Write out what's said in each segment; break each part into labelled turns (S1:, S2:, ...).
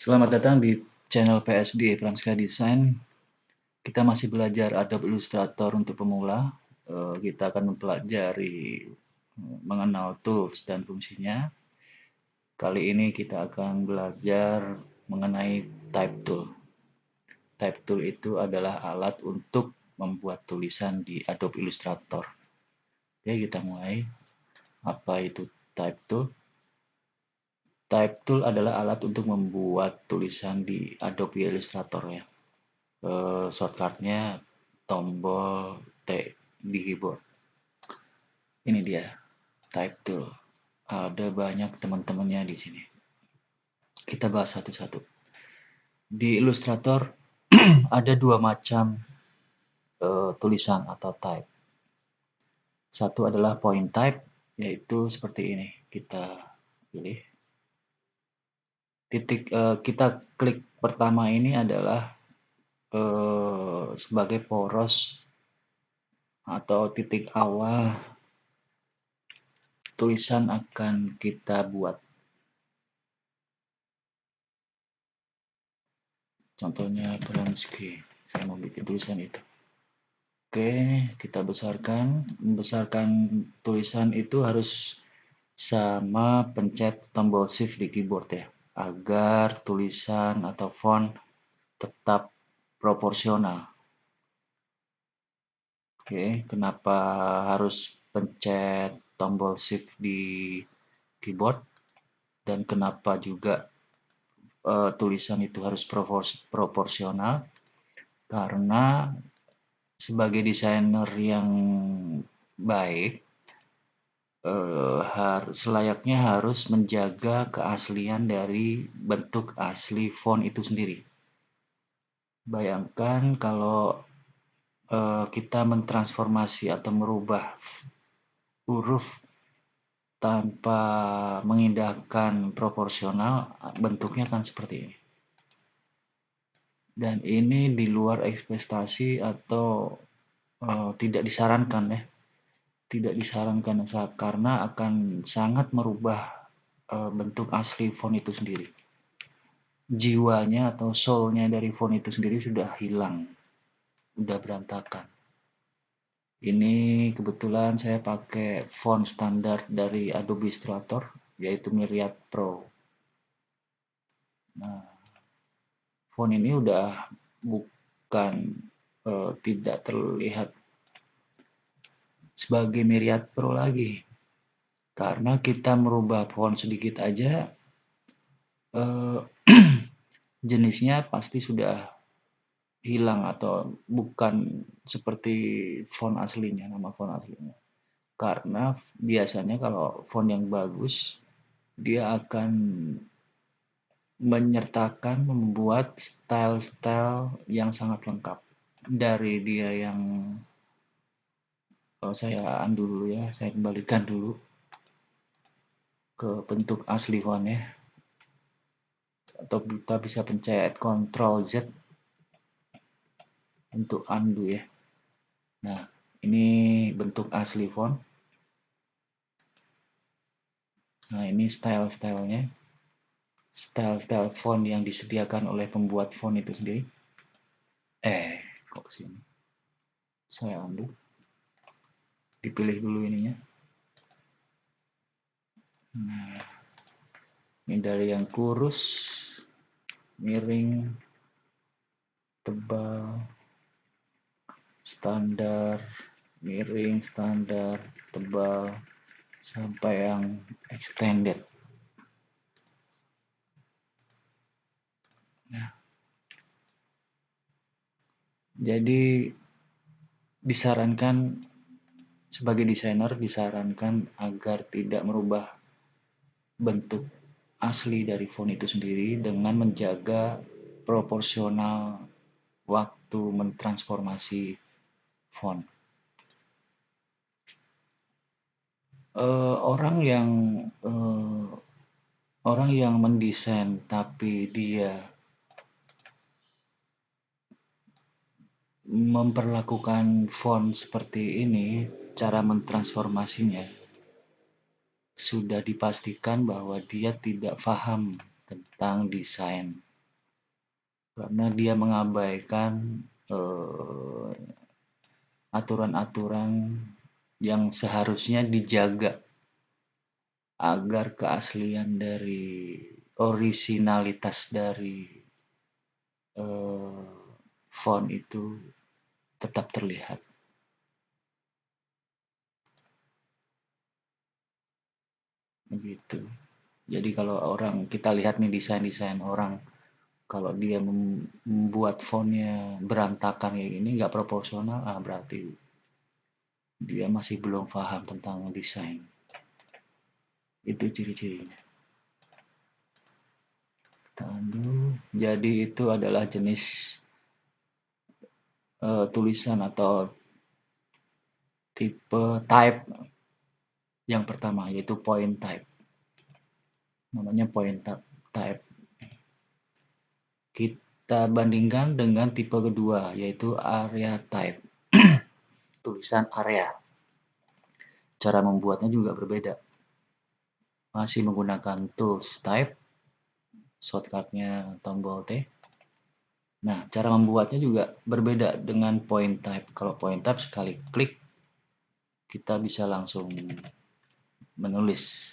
S1: Selamat datang di channel PSD Pramska Design. Kita masih belajar Adobe Illustrator untuk pemula. Kita akan mempelajari mengenal tools dan fungsinya. Kali ini kita akan belajar mengenai Type Tool. Type Tool itu adalah alat untuk membuat tulisan di Adobe Illustrator. Oke, kita mulai. Apa itu Type Tool? Type Tool adalah alat untuk membuat tulisan di Adobe Illustrator ya. Shortcutnya tombol T di keyboard. Ini dia Type Tool. Ada banyak teman-temannya di sini. Kita bahas satu-satu. Di Illustrator ada dua macam tulisan atau type. Satu adalah point type, yaitu seperti ini. Kita pilih titik, kita klik pertama ini adalah sebagai poros atau titik awal tulisan akan kita buat. Contohnya Bronski, saya mau bikin tulisan itu. Oke, kita besarkan. Membesarkan tulisan itu harus sama pencet tombol shift di keyboard ya, agar tulisan atau font tetap proporsional. Oke, kenapa harus pencet tombol shift di keyboard, dan kenapa juga tulisan itu harus proporsional? Karena sebagai desainer yang baik, selayaknya harus menjaga keaslian dari bentuk asli font itu sendiri. Bayangkan kalau kita mentransformasi atau merubah huruf tanpa mengindahkan proporsional, bentuknya akan seperti ini. Dan ini di luar ekspektasi atau tidak disarankan ya. Tidak disarankan karena akan sangat merubah bentuk asli font itu sendiri. Jiwanya atau soul-nya dari font itu sendiri sudah hilang, sudah berantakan. Ini kebetulan saya pakai font standar dari Adobe Illustrator, yaitu Myriad Pro. Nah, font ini udah bukan tidak terlihat sebagai Myriad Pro lagi, karena kita merubah font sedikit aja, jenisnya pasti sudah hilang atau bukan seperti font aslinya, nama font aslinya. Karena biasanya kalau font yang bagus, dia akan menyertakan membuat style-style yang sangat lengkap. Dari dia yang saya undo dulu ya, saya kembalikan dulu ke bentuk asli fontnya, atau kita bisa pencet Ctrl Z untuk undo ya. Nah, ini bentuk asli font. Nah, ini style-stylenya, style font yang disediakan oleh pembuat font itu sendiri. Kok sini? Saya undo. Dipilih dulu ininya. Nah, ini dari yang kurus, miring, tebal, standar, miring, standar, tebal, sampai yang extended. Nah, jadi disarankan, sebagai desainer disarankan agar tidak merubah bentuk asli dari font itu sendiri dengan menjaga proporsional waktu mentransformasi font. Orang yang mendesain tapi dia memperlakukan font seperti ini, cara mentransformasinya sudah dipastikan bahwa dia tidak paham tentang desain. karena dia mengabaikan aturan-aturan yang seharusnya dijaga agar keaslian dari orisinalitas dari font itu tetap terlihat. Begitu. Jadi kalau orang kita lihat nih desain-desain orang, kalau dia membuat fontnya berantakan kayak gini, nggak proporsional, berarti dia masih belum paham tentang desain. Itu ciri-cirinya. Jadi itu adalah jenis tulisan atau tipe type yang pertama, yaitu point type. Namanya point type. Kita bandingkan dengan tipe kedua, yaitu area type. Tulisan area. Cara membuatnya juga berbeda. Masih menggunakan tools type, shortcutnya tombol T. Nah, cara membuatnya juga berbeda dengan point type. Kalau point type sekali klik, kita bisa langsung menulis.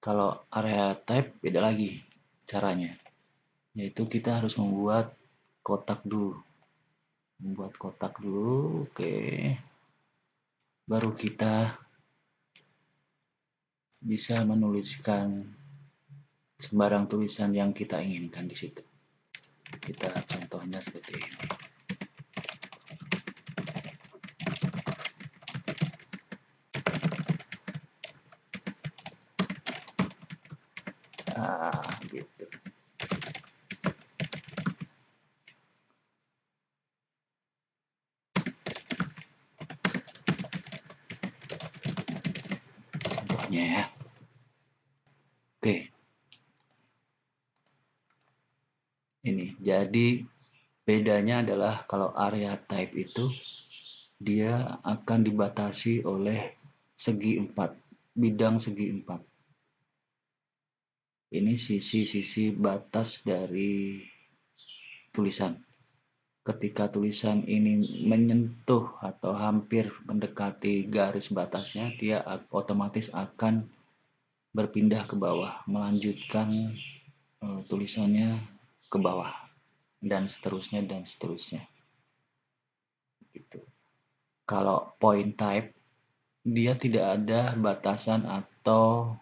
S1: Kalau area type beda lagi caranya, yaitu kita harus membuat kotak dulu. Oke. Baru kita bisa menuliskan sembarang tulisan yang kita inginkan di situ. Kita contohnya seperti ini. Gitu. Contohnya ya. Oke. Ini. Jadi bedanya adalah kalau area type itu dia akan dibatasi oleh segi 4, bidang segi 4. Ini sisi-sisi batas dari tulisan. Ketika tulisan ini menyentuh atau hampir mendekati garis batasnya, dia otomatis akan berpindah ke bawah, melanjutkan tulisannya ke bawah, dan seterusnya dan seterusnya. Gitu. Kalau point type, dia tidak ada batasan atau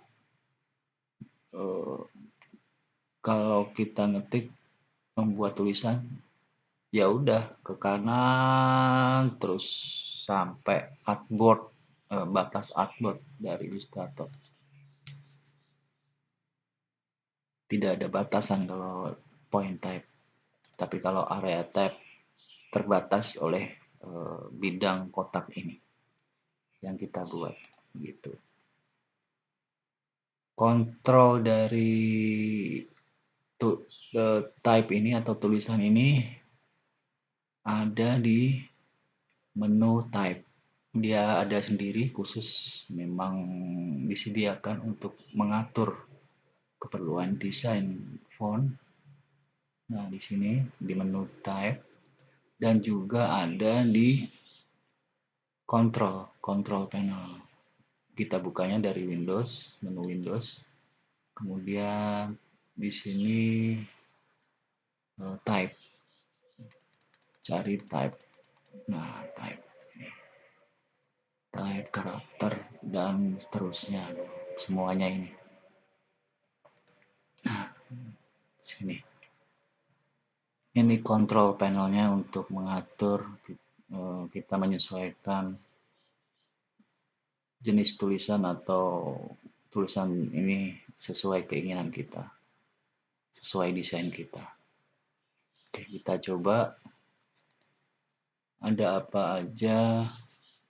S1: kalau kita ngetik membuat tulisan, ya udah ke kanan terus sampai artboard, batas artboard dari Illustrator. Tidak ada batasan kalau point type, tapi kalau area type terbatas oleh bidang kotak ini yang kita buat gitu. Kontrol dari type ini atau tulisan ini ada di menu type. Dia ada sendiri khusus, memang disediakan untuk mengatur keperluan desain font. Nah, di sini di menu type, dan juga ada di control panel. Kita bukanya dari Windows, menu Windows. Kemudian di sini type. Cari type. Nah, type karakter dan seterusnya, semuanya ini. Nah, sini. Ini control panelnya untuk mengatur, kita menyesuaikan jenis tulisan atau tulisan ini sesuai keinginan kita, sesuai desain kita. Oke, kita coba ada apa aja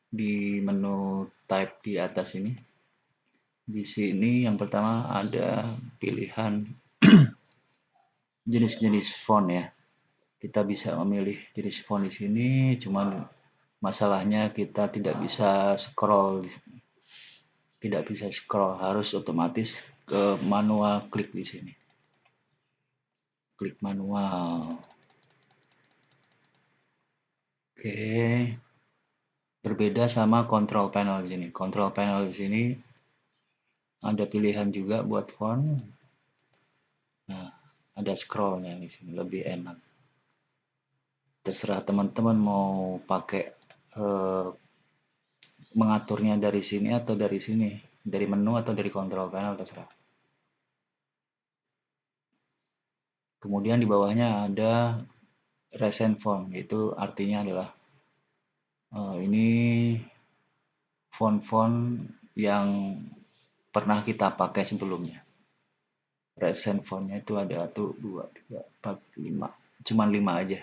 S1: di menu type di atas ini. Di sini yang pertama ada pilihan jenis-jenis font ya. Kita bisa memilih jenis font di sini, cuman masalahnya kita tidak bisa scroll, harus otomatis ke manual klik di sini. klik manual. Oke, berbeda sama control panel di sini. Control panel di sini ada pilihan juga buat font. Nah, ada scrollnya di sini, lebih enak. Terserah teman-teman mau pakai mengaturnya dari sini atau dari sini, dari menu atau dari control panel, terserah. Kemudian di bawahnya ada recent font, itu artinya adalah ini font-font yang pernah kita pakai sebelumnya. Recent fontnya itu ada 1, 2, 3, 4, 5, cuman 5 aja.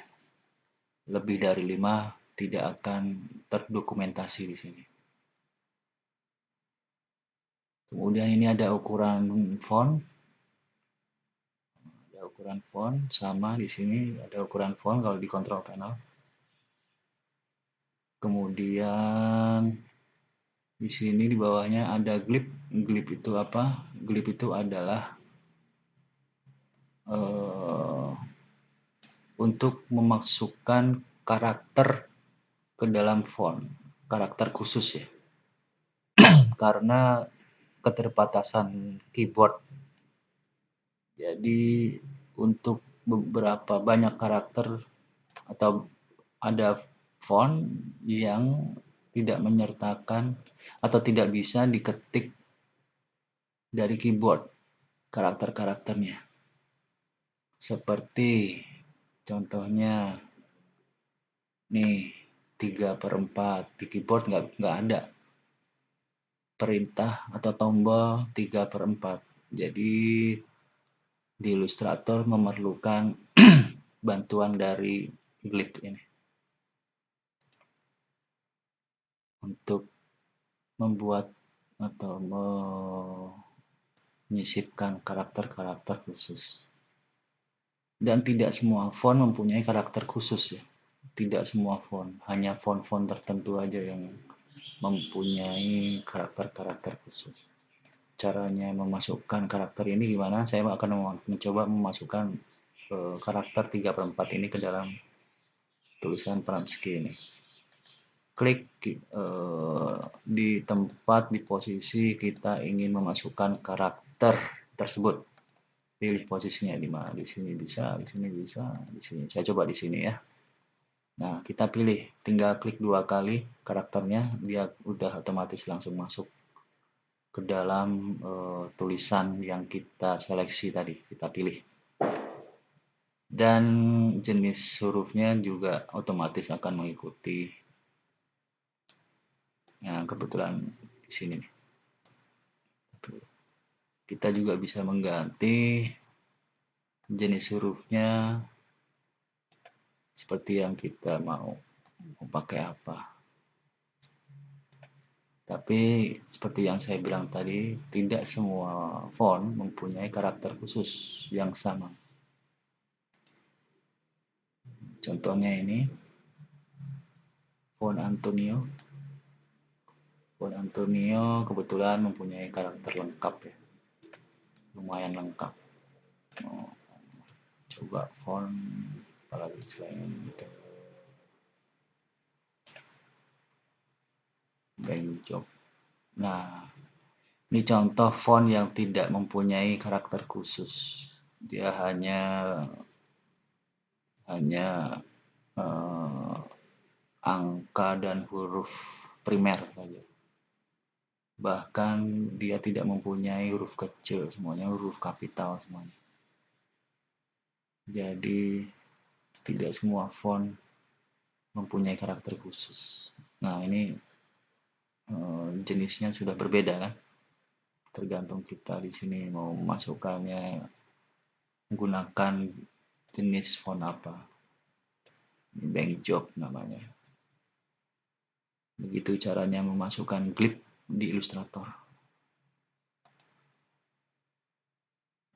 S1: Lebih dari 5 tidak akan terdokumentasi di sini. Kemudian ini ada ukuran font. Ada ukuran font sama di sini ada ukuran font kalau di control panel. Kemudian di sini di bawahnya ada glip. Glip itu apa? Glip itu adalah untuk memasukkan karakter ke dalam font, karakter khusus ya. Karena keterbatasan keyboard. Jadi untuk beberapa banyak karakter atau ada font yang tidak menyertakan atau tidak bisa diketik dari keyboard karakter-karakternya. Seperti contohnya nih 3/4 di keyboard nggak ada perintah atau tombol 3/4. Jadi di Illustrator memerlukan bantuan dari glip ini untuk membuat atau menyisipkan karakter-karakter khusus. Dan tidak semua font mempunyai karakter khusus ya. Tidak semua font, hanya font-font tertentu aja yang mempunyai karakter-karakter khusus. Caranya memasukkan karakter ini gimana? Saya akan mencoba memasukkan karakter 3/4 ini ke dalam tulisan Pramsky ini. Klik di tempat, di posisi kita ingin memasukkan karakter tersebut. Pilih posisinya di mana, di sini bisa, di sini bisa, di sini. Saya coba di sini ya. Nah, kita pilih, tinggal klik 2 kali karakternya, dia udah otomatis langsung masuk ke dalam tulisan yang kita seleksi tadi, kita pilih. Dan jenis hurufnya juga otomatis akan mengikuti. Nah, kebetulan di sini nih. Kita juga bisa mengganti jenis hurufnya seperti yang kita mau pakai apa. Tapi seperti yang saya bilang tadi, tidak semua font mempunyai karakter khusus yang sama. Contohnya ini, font Antonio. Font Antonio kebetulan mempunyai karakter lengkap ya. Lumayan lengkap. Coba font apalagi selain itu. Bank job. Nah, ini contoh font yang tidak mempunyai karakter khusus. Dia hanya angka dan huruf primer saja. Bahkan dia tidak mempunyai huruf kecil, semuanya huruf kapital semuanya. Jadi tidak semua font mempunyai karakter khusus. Nah, ini jenisnya sudah berbeda kan? Tergantung kita di sini mau memasukkannya menggunakan jenis font apa. Ini bank job namanya. Begitu caranya memasukkan glip di Illustrator.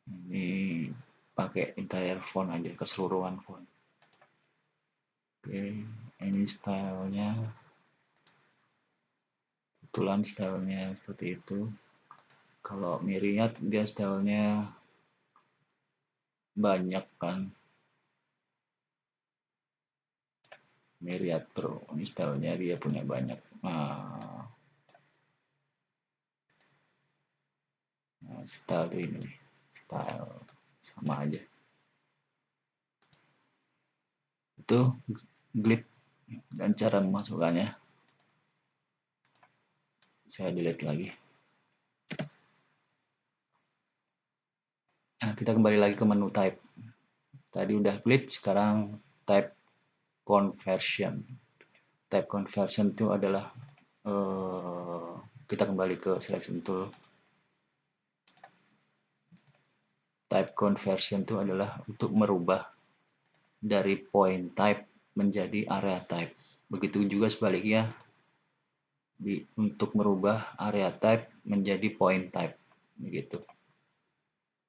S1: Ini pakai entire font aja, keseluruhan font. Oke, ini stylenya. Kebetulan stylenya seperti itu. Kalau Myriad dia stylenya banyak kan. Myriad Pro ini stylenya dia punya banyak. Style tuh ini style sama aja itu glip dan cara memasukkannya. Saya delete lagi. Nah, kita kembali lagi ke menu type. Tadi udah glip, sekarang type conversion. Type conversion itu adalah kita kembali ke selection tool. Type conversion itu adalah untuk merubah dari point type menjadi area type. Begitu juga sebaliknya untuk merubah area type menjadi point type. Begitu.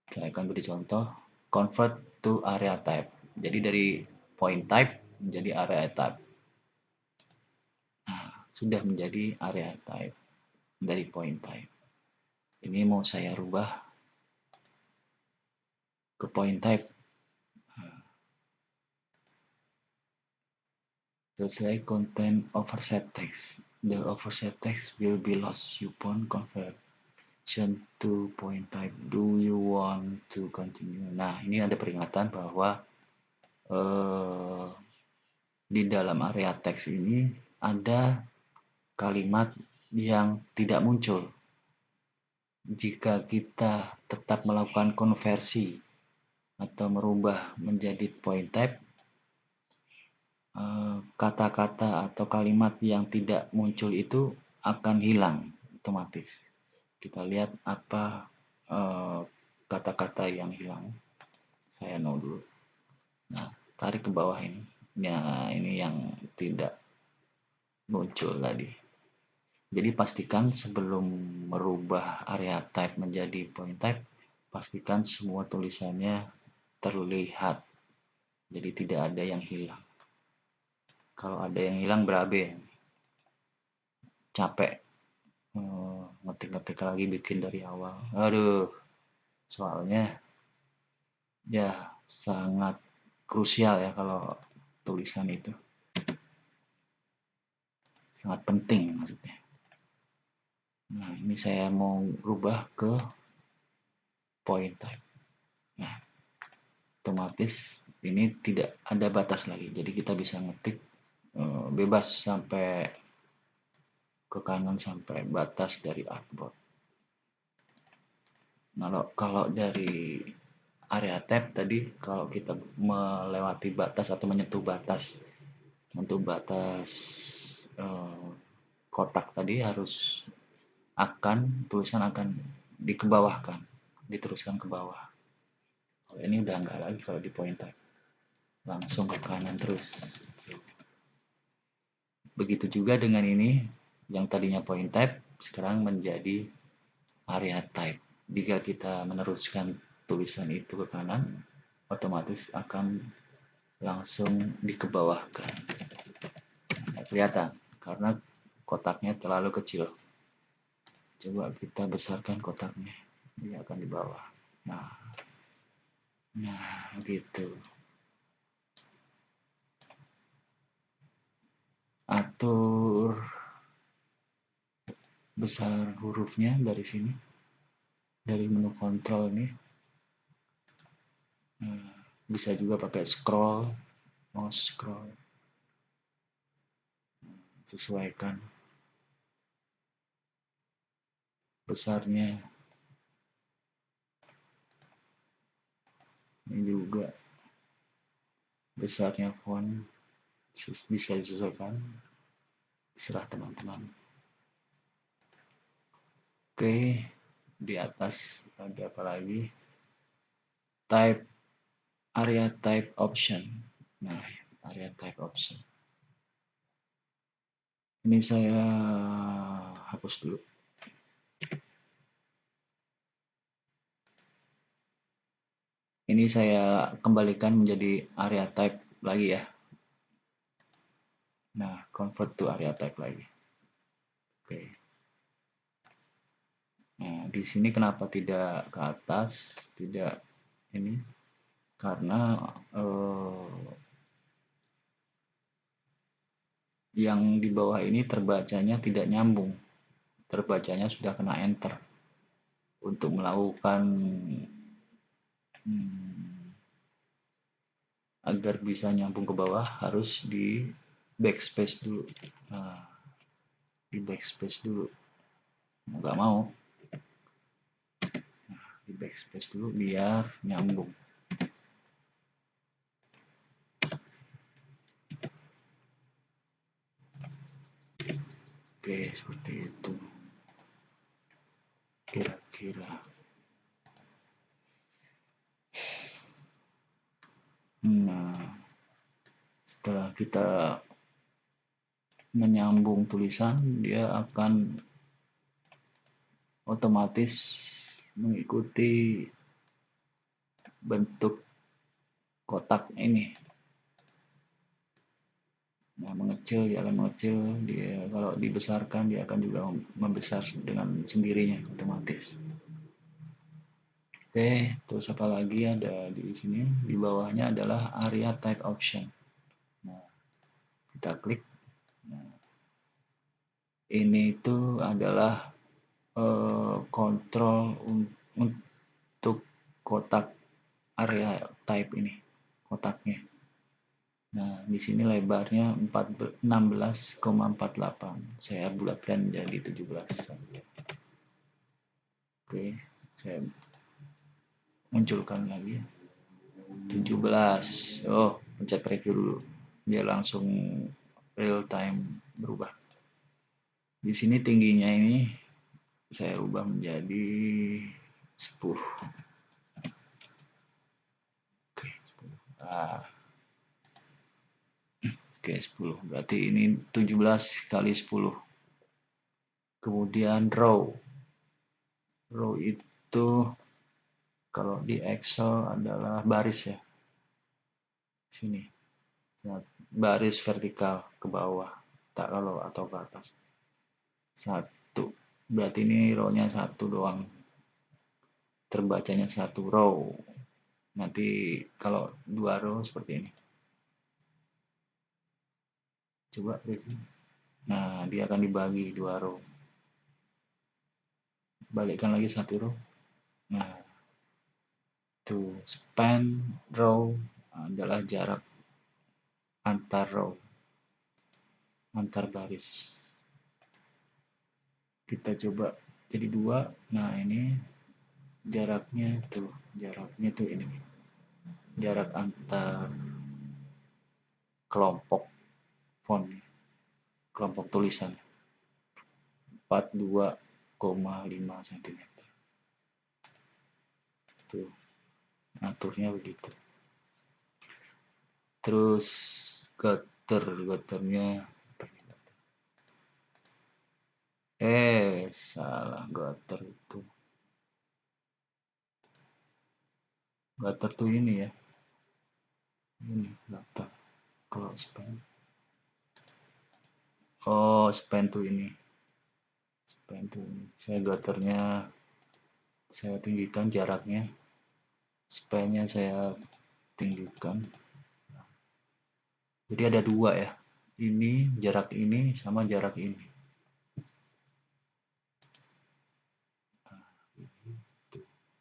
S1: Saya akan beri contoh. Convert to area type. Jadi dari point type menjadi area type. Nah, sudah menjadi area type dari point type. Ini mau saya rubah ke point type. Select content offset text. The offset text will be lost upon conversion to point type. Do you want to continue? Nah, ini ada peringatan bahwa di dalam area teks ini ada kalimat yang tidak muncul jika kita tetap melakukan konversi atau merubah menjadi point type. Kata-kata atau kalimat yang tidak muncul itu akan hilang otomatis. Kita lihat apa kata-kata yang hilang. Saya no dulu. Nah, tarik ke bawah ini. Nah, ini yang tidak muncul tadi. Jadi pastikan sebelum merubah area type menjadi point type, pastikan semua tulisannya terlihat. Jadi tidak ada yang hilang. Kalau ada yang hilang berabe. Capek ngetik-ngetik lagi bikin dari awal. Aduh, soalnya ya sangat krusial ya kalau tulisan itu. Sangat penting maksudnya. Nah, ini saya mau rubah ke point type. Nah, otomatis ini tidak ada batas lagi. Jadi kita bisa ngetik bebas sampai ke kanan sampai batas dari artboard. Kalau dari area tab tadi, kalau kita melewati batas atau menyentuh batas untuk batas kotak tadi harus tulisan akan dikebawahkan, diteruskan ke bawah. Kalau ini udah enggak lagi kalau di point type, langsung ke kanan terus. Begitu juga dengan ini, yang tadinya point type sekarang menjadi area type. Jika kita meneruskan tulisan itu ke kanan, otomatis akan langsung dikebawahkan. Nah, kelihatan karena kotaknya terlalu kecil. Coba kita besarkan kotaknya, dia akan di bawah. Nah gitu. Atur besar hurufnya dari sini, dari menu kontrol ini. Bisa juga pakai scroll, mouse scroll. Sesuaikan besarnya. Ini juga besarnya font bisa disesuaikan, serah teman-teman. Oke, di atas ada apa lagi? Type area type option. Nah, area type option ini saya hapus dulu. Ini saya kembalikan menjadi area type lagi ya. Nah, convert to area type lagi. Oke. Nah, di sini kenapa tidak ke atas, tidak ini? karena yang di bawah ini terbacanya tidak nyambung, terbacanya sudah kena enter. Untuk melakukan agar bisa nyambung ke bawah harus di backspace dulu. Nah, di backspace dulu, nggak mau, di backspace dulu biar nyambung. Oke, seperti itu kira-kira. Nah, setelah kita menyambung tulisan, dia akan otomatis mengikuti bentuk kotak ini. Nah, mengecil, dia akan mengecil, dia kalau dibesarkan dia akan juga membesar dengan sendirinya otomatis. Oke, terus apa lagi ada di sini? Di bawahnya adalah area type option. Nah, kita klik. Nah, ini itu adalah kontrol untuk kotak area type ini, kotaknya. Nah, di sini lebarnya 16,48. Saya bulatkan jadi 17 saja. Oke, saya munculkan lagi 17. Oh, pencet preview dulu. Dia langsung real time berubah. Di sini tingginya ini saya ubah menjadi 10. Oke, 10. Ah. Oke, 10. Berarti ini 17 kali 10. Kemudian row. Row itu kalau di Excel adalah baris ya. Sini. Baris vertikal ke bawah. Tak kalau atau ke atas. 1. Berarti ini row-nya 1 doang. Terbacanya 1 row. Nanti kalau 2 row seperti ini. Coba review. Nah, dia akan dibagi 2 row. Balikkan lagi 1 row. Nah, itu span row adalah jarak antar row, antar baris. Kita coba jadi 2. Nah, ini jaraknya tuh, ini. Jarak antar kelompok font, kelompok tulisan 42,5 cm. Tuh, aturnya begitu. Terus gutternya salah, gutter itu. Gutter tuh ini ya. Ini gutter. Kalau span. Oh, span tuh ini. Span tuh ini. Saya gutternya saya tinggikan jaraknya. Span-nya saya tinggikan. Jadi ada 2 ya. Ini jarak ini sama jarak ini.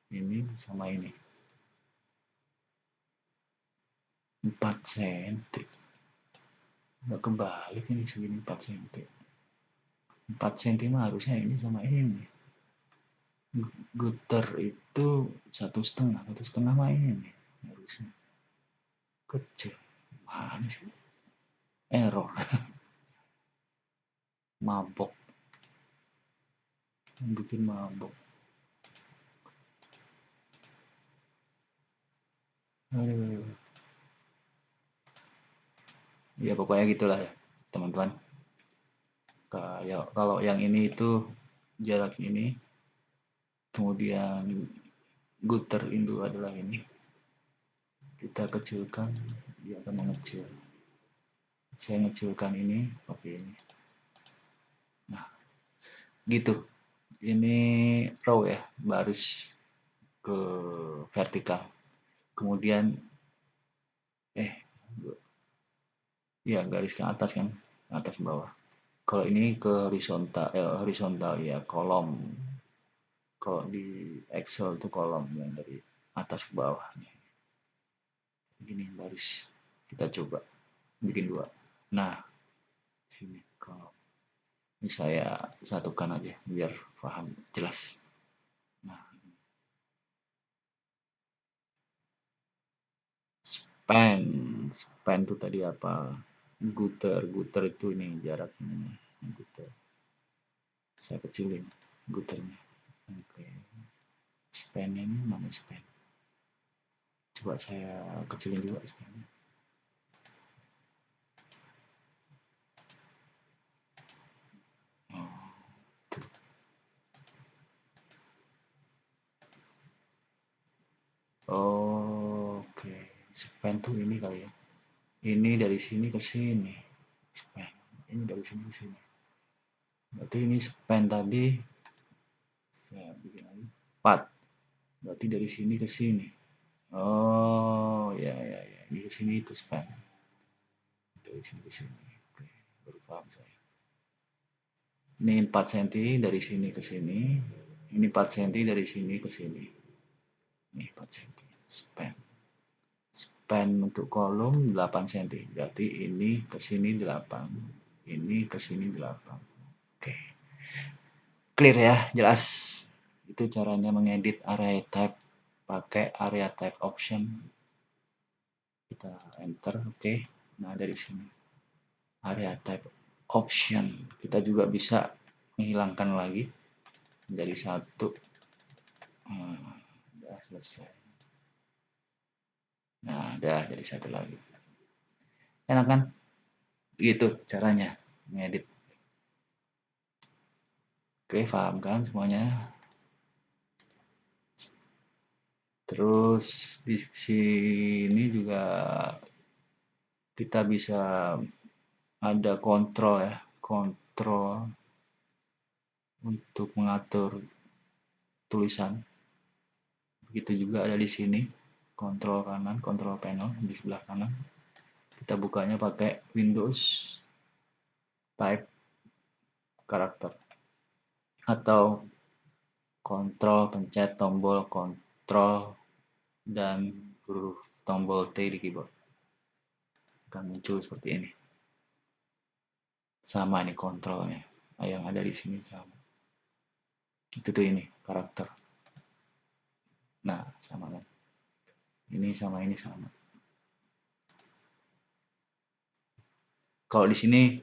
S1: Ini sama ini. 4 cm. Nggak kebalik ini segini 4 cm. 4 cm mah harusnya ini sama ini. Gutter itu 1,5 mah ini harusnya. Kecil. Mana sih? Error. Mabok. Bikin mabok. Aduh. Ya pokoknya gitulah ya teman-teman. Kalau yang ini itu jarak ini, kemudian gutter itu adalah ini, kita kecilkan, dia akan mengecil. Saya ngecilkan ini pakai ini. Nah, gitu. Ini row ya, baris ke vertikal. kemudian ya garis ke atas kan, atas bawah. Kalau ini ke horizontal, horizontal ya kolom. Kalau di Excel itu kolom yang dari atas ke bawah. Gini baris. Kita coba bikin dua. Nah, sini kalau ini saya satukan aja biar paham jelas. Nah, span, span itu tadi apa? Gutter, gutter itu ini jaraknya. Gutter. Saya kecilin gutternya. Oke. Span ini mana span? Coba saya kecilin juga span. Oh, oke. Span tuh ini kali ya. Ini dari sini ke sini. Span. Ini dari sini ke sini. Berarti ini span tadi saya bikin lagi 4. Berarti dari sini ke sini. Oh, ya ya ya. Ini ke sini itu span. Dari sini ke sini. Oke, baru paham saya. Ini 4 cm dari sini ke sini. Ini 4 cm dari sini ke sini. Ini 4 cm. Span. Span untuk kolom 8 cm. Berarti ini ke sini 8. Ini ke sini 8. Oke. Clear ya, jelas. Itu caranya mengedit area type pakai area type option. Kita enter, oke. Nah, dari sini area type option kita juga bisa menghilangkan lagi dari satu. Udah selesai. Nah, udah jadi satu lagi. Enak kan? Gitu caranya mengedit. Oke, paham kan semuanya? Terus di sini juga kita bisa ada kontrol ya, kontrol untuk mengatur tulisan. Begitu juga ada di sini, kontrol kanan, kontrol panel di sebelah kanan. Kita bukanya pakai Windows Type karakter atau kontrol pencet tombol kontrol dan huruf tombol T di keyboard. Akan muncul seperti ini. Sama ini kontrolnya. Yang ada di sini sama. Itu tuh ini karakter. Nah, sama kan. Ini sama ini sama. Kalau di sini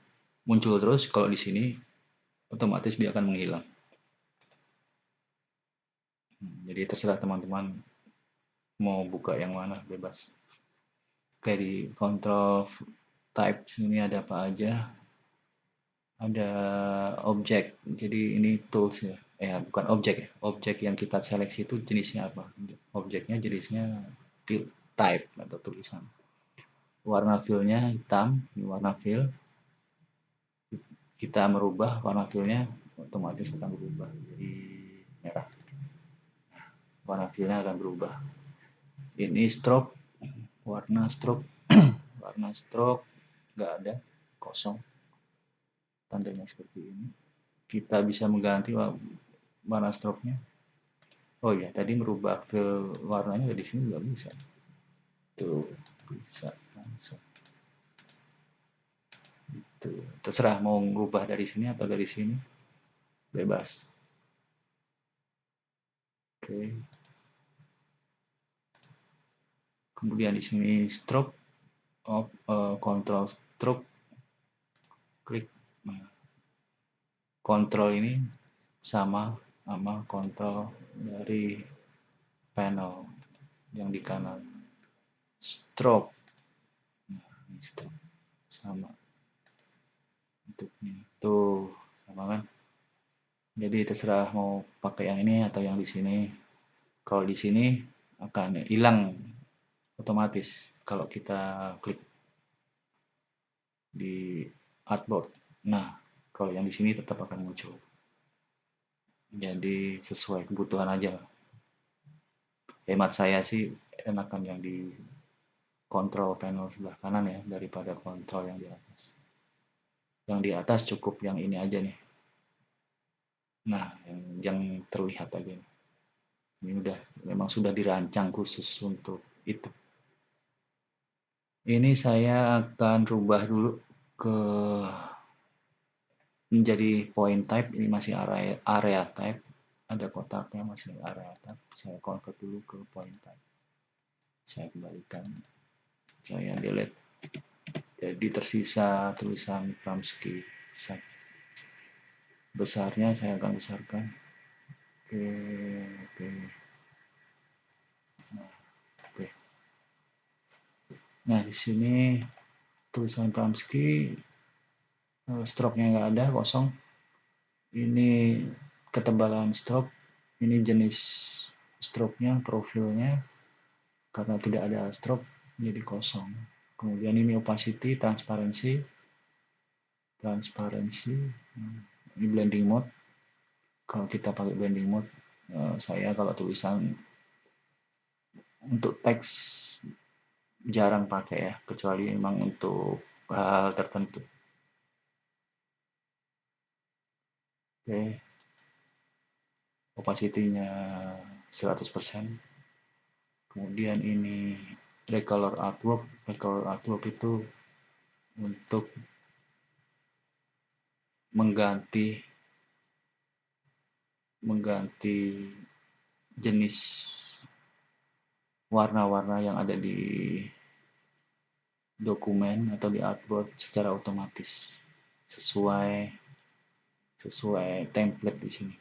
S1: muncul terus, kalau di sini otomatis dia akan menghilang. Jadi terserah teman-teman mau buka yang mana, bebas. Kayak di control type sini ada apa aja. Ada objek, jadi ini tools ya. Bukan objek ya. Objek yang kita seleksi itu jenisnya apa? Objeknya jenisnya type atau tulisan. Warna fillnya hitam, ini warna fill. Kita merubah warna fillnya, otomatis akan berubah jadi merah. Warna fillnya akan berubah. Ini stroke, warna stroke, warna stroke nggak ada, kosong. Tandanya seperti ini. Kita bisa mengganti warna stroke-nya. Oh ya, tadi merubah fill warnanya di sini juga bisa. Tuh, bisa langsung. Itu terserah mau merubah dari sini atau dari sini, bebas. Oke. Kemudian di sini stroke, control stroke, klik. Kontrol ini sama kontrol dari panel yang di kanan. Stroke, nah, ini stroke sama bentuknya tuh sama kan. Jadi terserah mau pakai yang ini atau yang di sini. Kalau di sini akan hilang otomatis kalau kita klik di artboard. Nah, kalau yang di sini tetap akan muncul. Jadi sesuai kebutuhan aja. Hemat saya sih enakan yang di kontrol panel sebelah kanan ya daripada kontrol yang di atas. Yang di atas cukup yang ini aja nih. Nah, yang terlihat aja nih. Ini udah memang sudah dirancang khusus untuk itu. Ini saya akan rubah dulu ke menjadi point type. Ini masih area type, ada kotaknya masih area type. Saya convert dulu ke point type. Saya kembalikan, saya delete. Jadi tersisa tulisan Pramsky site. Besarnya saya akan besarkan. Oke. Oke. Nah, di sini tulisan Pramsky, stroke-nya nggak ada, kosong. Ini ketebalan stroke, ini jenis stroke-nya, profilnya, karena tidak ada stroke jadi kosong. Kemudian ini opacity, transparansi, ini blending mode. Kalau kita pakai blending mode, saya kalau tulisan untuk teks jarang pakai ya, kecuali memang untuk hal tertentu. Oke, opacity-nya 100%. Kemudian ini recolor artwork. Recolor artwork itu untuk mengganti jenis warna-warna yang ada di dokumen atau di artwork secara otomatis sesuai template di sini.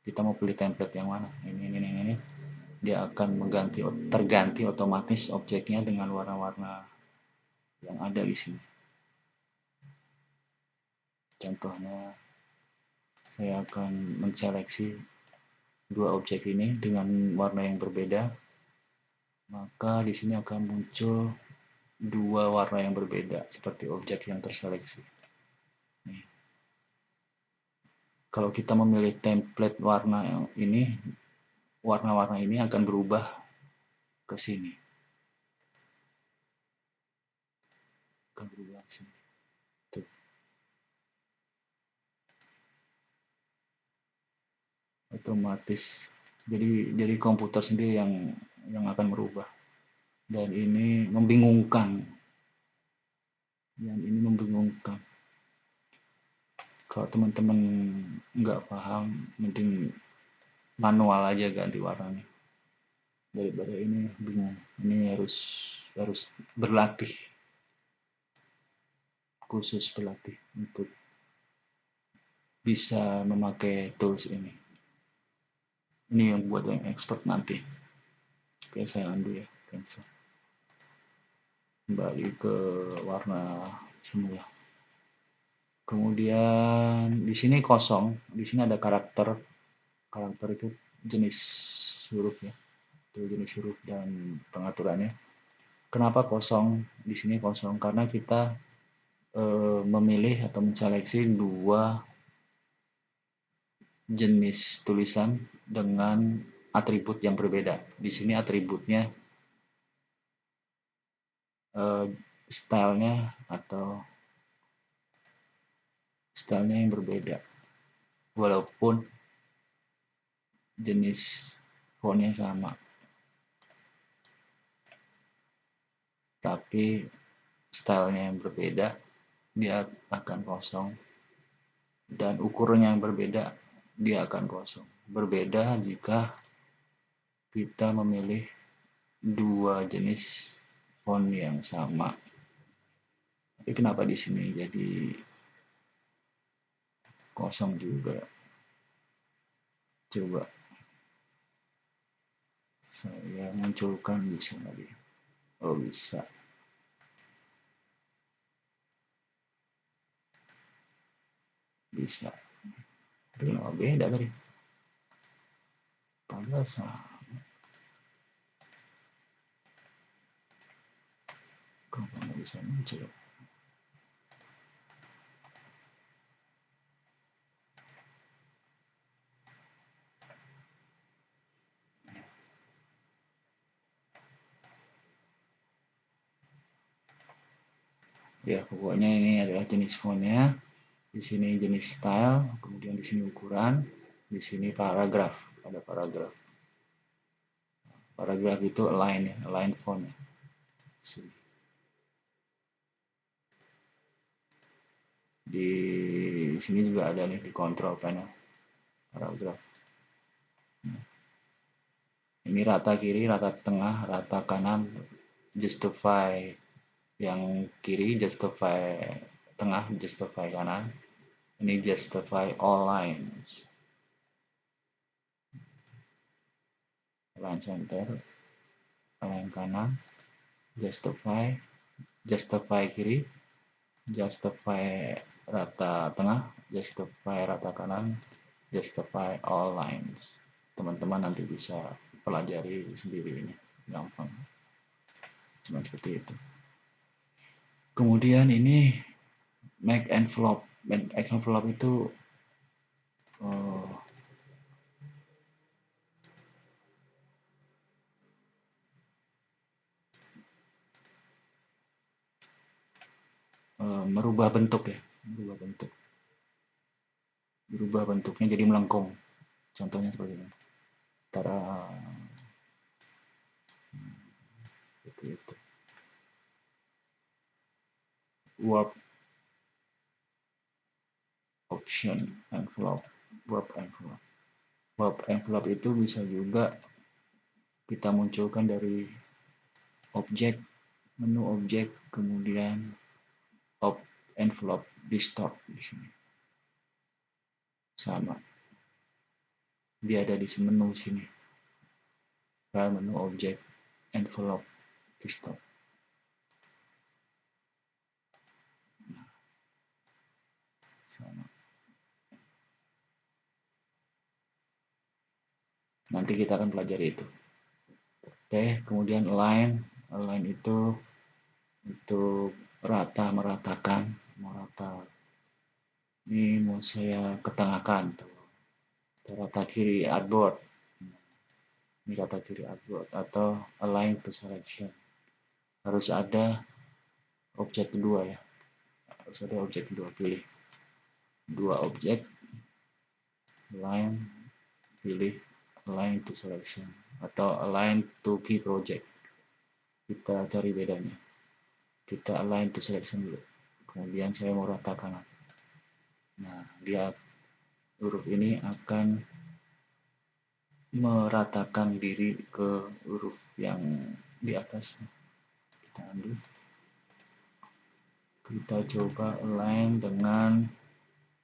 S1: Kita mau pilih template yang mana? Ini. Dia akan terganti otomatis objeknya dengan warna-warna yang ada di sini. Contohnya, saya akan menseleksi dua objek ini dengan warna yang berbeda. Maka di sini akan muncul dua warna yang berbeda seperti objek yang terseleksi. Nih. Kalau kita memilih template warna yang ini, warna-warna ini akan berubah ke sini. Akan berubah ke sini. Tuh. Otomatis. Jadi komputer sendiri yang akan merubah. Dan ini membingungkan. Kalau teman-teman nggak paham, mending manual aja ganti warnanya. Daripada ini bingung. Ini harus berlatih. Khusus berlatih untuk bisa memakai tools ini. Ini yang buat yang expert nanti. Oke, saya undo ya, cancel. Kembali ke warna semula. Kemudian di sini kosong, di sini ada karakter. Karakter itu jenis huruf ya. Itu jenis huruf dan pengaturannya. Kenapa kosong? Di sini kosong karena kita memilih atau menseleksi dua jenis tulisan dengan atribut yang berbeda. Di sini atributnya stylenya yang berbeda, walaupun jenis fontnya sama, tapi stylenya yang berbeda, dia akan kosong, dan ukurannya yang berbeda, dia akan kosong. Berbeda jika kita memilih dua jenis font yang sama. Tapi kenapa di sini jadi kosong juga? Coba saya munculkan di sini lagi. Oh, bisa. Tapi kenapa beda tadi? Padahal sama. Kenapa nggak bisa muncul? Ya, pokoknya ini adalah jenis fontnya. Di sini jenis style, kemudian di sini ukuran, di sini paragraf, ada paragraf. Paragraf itu align ya, align font ya. Di sini juga ada nih di control panel paragraf. Ini rata kiri, rata tengah, rata kanan, justify yang kiri, justify tengah, justify kanan. Ini justify all lines. Align center, align kanan, justify, justify kiri, justify rata tengah, justify rata kanan, justify all lines. Teman-teman nanti bisa pelajari sendiri ini, gampang. Cuma seperti itu. Kemudian ini make envelope. Make envelope itu merubah bentuk ya, berubah bentuknya jadi melengkung. Contohnya seperti ini. Cara seperti itu. Warp option envelope, warp envelope. Warp envelope itu bisa juga kita munculkan dari objek, menu objek, kemudian envelope distort di sini. Sama. Dia ada di menu sini. File menu objek, envelope distort. Sama. Nanti kita akan pelajari itu. Oke, kemudian align. Align itu untuk meratakan, merata. Ini mau saya ketengahkan tuh. Rata kiri artboard. Ini rata kiri artboard atau align to selection. Harus ada objek kedua ya. Harus ada objek kedua, pilih dua objek, align, pilih align to selection atau align to key project. Kita cari bedanya. Kita align to selection dulu. Kemudian saya mau ratakan. Nah, dia huruf ini akan meratakan diri ke huruf yang di atasnya. Kita ambil. Kita coba align dengan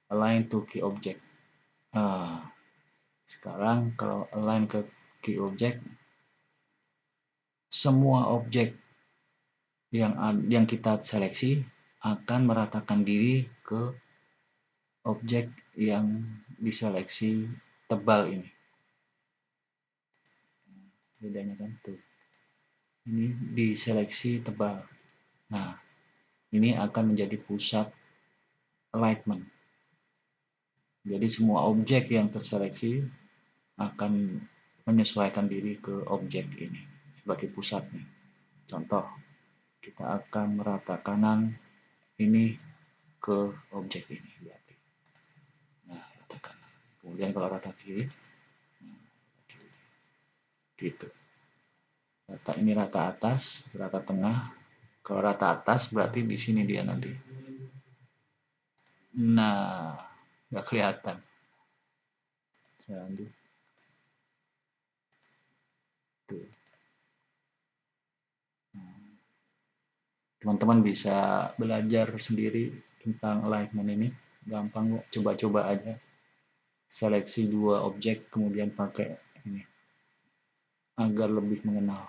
S1: align to key object. Sekarang kalau align ke key object, semua objek yang kita seleksi akan meratakan diri ke objek yang diseleksi tebal ini. Bedanya kan tuh. Ini diseleksi tebal. Nah, ini akan menjadi pusat alignment. Jadi semua objek yang terseleksi akan menyesuaikan diri ke objek ini sebagai pusatnya. Contoh, kita akan merata kanan ini ke objek ini. Nah, rata kanan. Kemudian kalau rata kiri, gitu. Rata ini rata atas, rata tengah. Kalau rata atas berarti di sini dia nanti. Nah, nggak kelihatan. Saya ambil. Tuh. Teman-teman bisa belajar sendiri tentang alignment ini. Gampang kok, coba-coba aja. Seleksi dua objek, kemudian pakai ini. Agar lebih mengenal.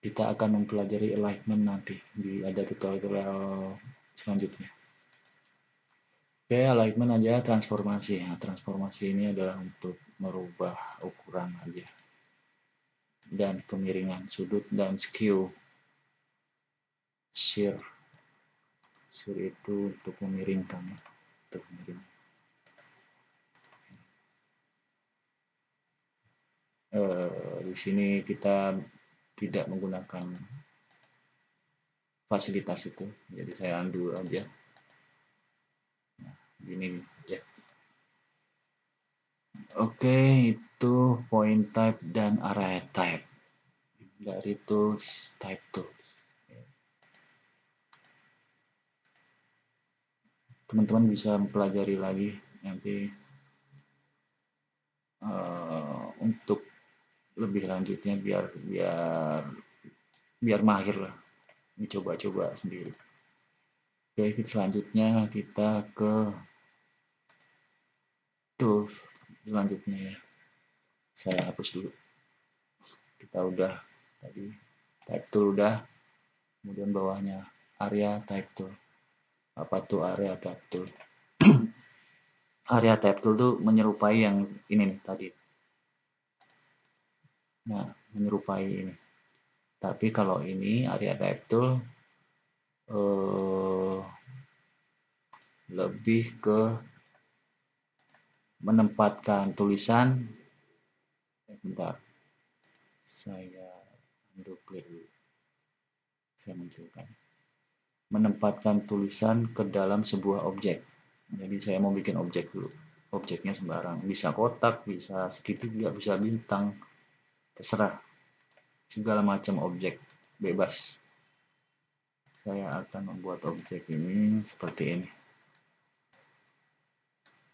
S1: Kita akan mempelajari alignment nanti di ada tutorial selanjutnya. Oke, alignment aja transformasi. Nah, transformasi ini adalah untuk merubah ukuran aja. Dan kemiringan sudut dan skew. Shear. Shear itu untuk memiringkan. Untuk memiringkan. Di sini kita tidak menggunakan fasilitas itu. Jadi saya undo aja. Nah, gini ya. Oke, itu point type dan array type dari tools type tools. Teman-teman bisa mempelajari lagi nanti untuk lebih lanjutnya biar biar biar mahir lah, coba-coba sendiri. Oke, selanjutnya kita ke tools selanjutnya ya. Saya hapus dulu. Kita udah tadi type tool udah, kemudian bawahnya area type tool. Apa tuh area type tool? Area type tool tuh menyerupai yang ini nih tadi. Nah, menyerupai ini. Tapi kalau ini area type tool lebih ke menempatkan tulisan. Sebentar, saya undo clear dulu. Saya munculkan. Menempatkan tulisan ke dalam sebuah objek. Jadi saya mau bikin objek dulu. Objeknya sembarang. Bisa kotak, bisa segitiga, bisa bintang. Terserah. Segala macam objek. Bebas. Saya akan membuat objek ini seperti ini.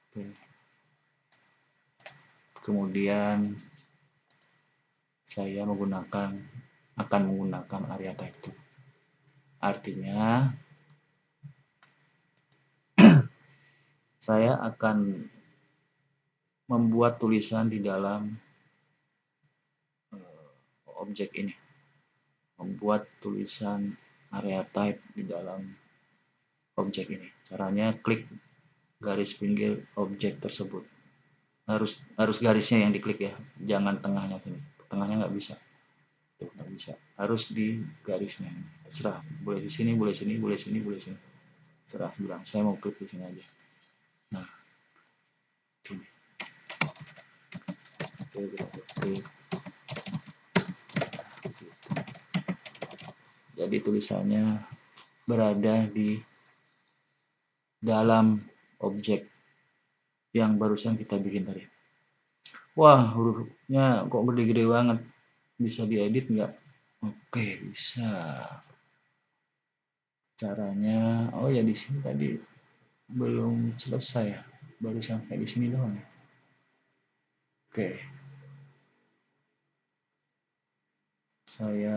S1: Oke. Kemudian saya akan menggunakan area type tool. Artinya saya akan membuat tulisan di dalam objek ini. Membuat tulisan area type di dalam objek ini. Caranya klik garis pinggir objek tersebut. Harus garisnya yang diklik ya, jangan tengahnya sini. Tengahnya nggak bisa. Tuh, nggak bisa. Harus di garisnya. Terserah, boleh di sini, boleh sini, boleh sini, boleh sini. Terserah bilang, saya mau klik di sini aja. Nah, ini. Oke, kita klik. Jadi tulisannya berada di dalam objek yang barusan kita bikin tadi. Wah, hurufnya kok gede-gede banget. Bisa diedit nggak? Oke, bisa. Caranya, oh ya di sini tadi belum selesai ya. Baru sampai di sini doang. Oke. Saya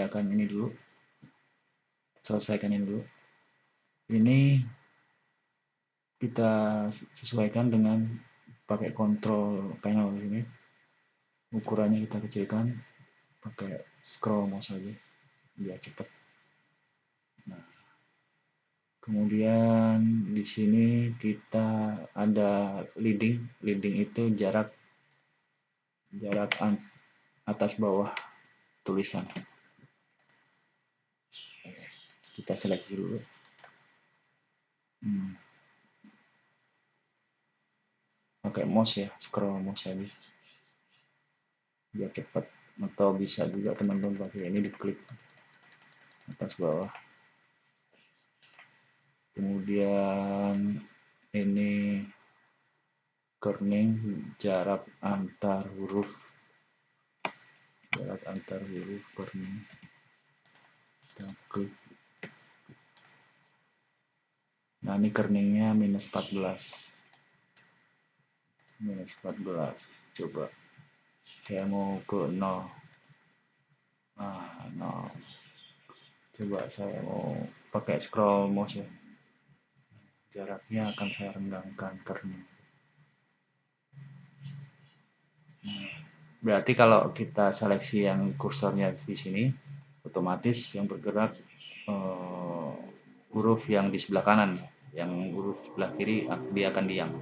S1: akan ini dulu. Selesaikan ini dulu. Ini kita sesuaikan dengan pakai control panel ini. Ukurannya kita kecilkan pakai scroll mouse aja biar cepat. Nah, kemudian di sini kita ada leading. Leading itu jarak atas bawah tulisan. Kita seleksi dulu. Pakai mouse ya, scroll mouse aja biar cepat. Atau bisa juga teman-teman pakai ini diklik atas bawah. Kemudian ini kerning jarak antar huruf kerning. Kita klik. Nah, ini kerningnya minus 14. Coba saya mau ke 0. Nah, 0. Coba saya mau pakai scroll mouse ya. Jaraknya akan saya renggangkan kerning. Berarti kalau kita seleksi yang kursornya di sini, otomatis yang bergerak huruf yang di sebelah kanan, yang huruf sebelah kiri dia akan diam.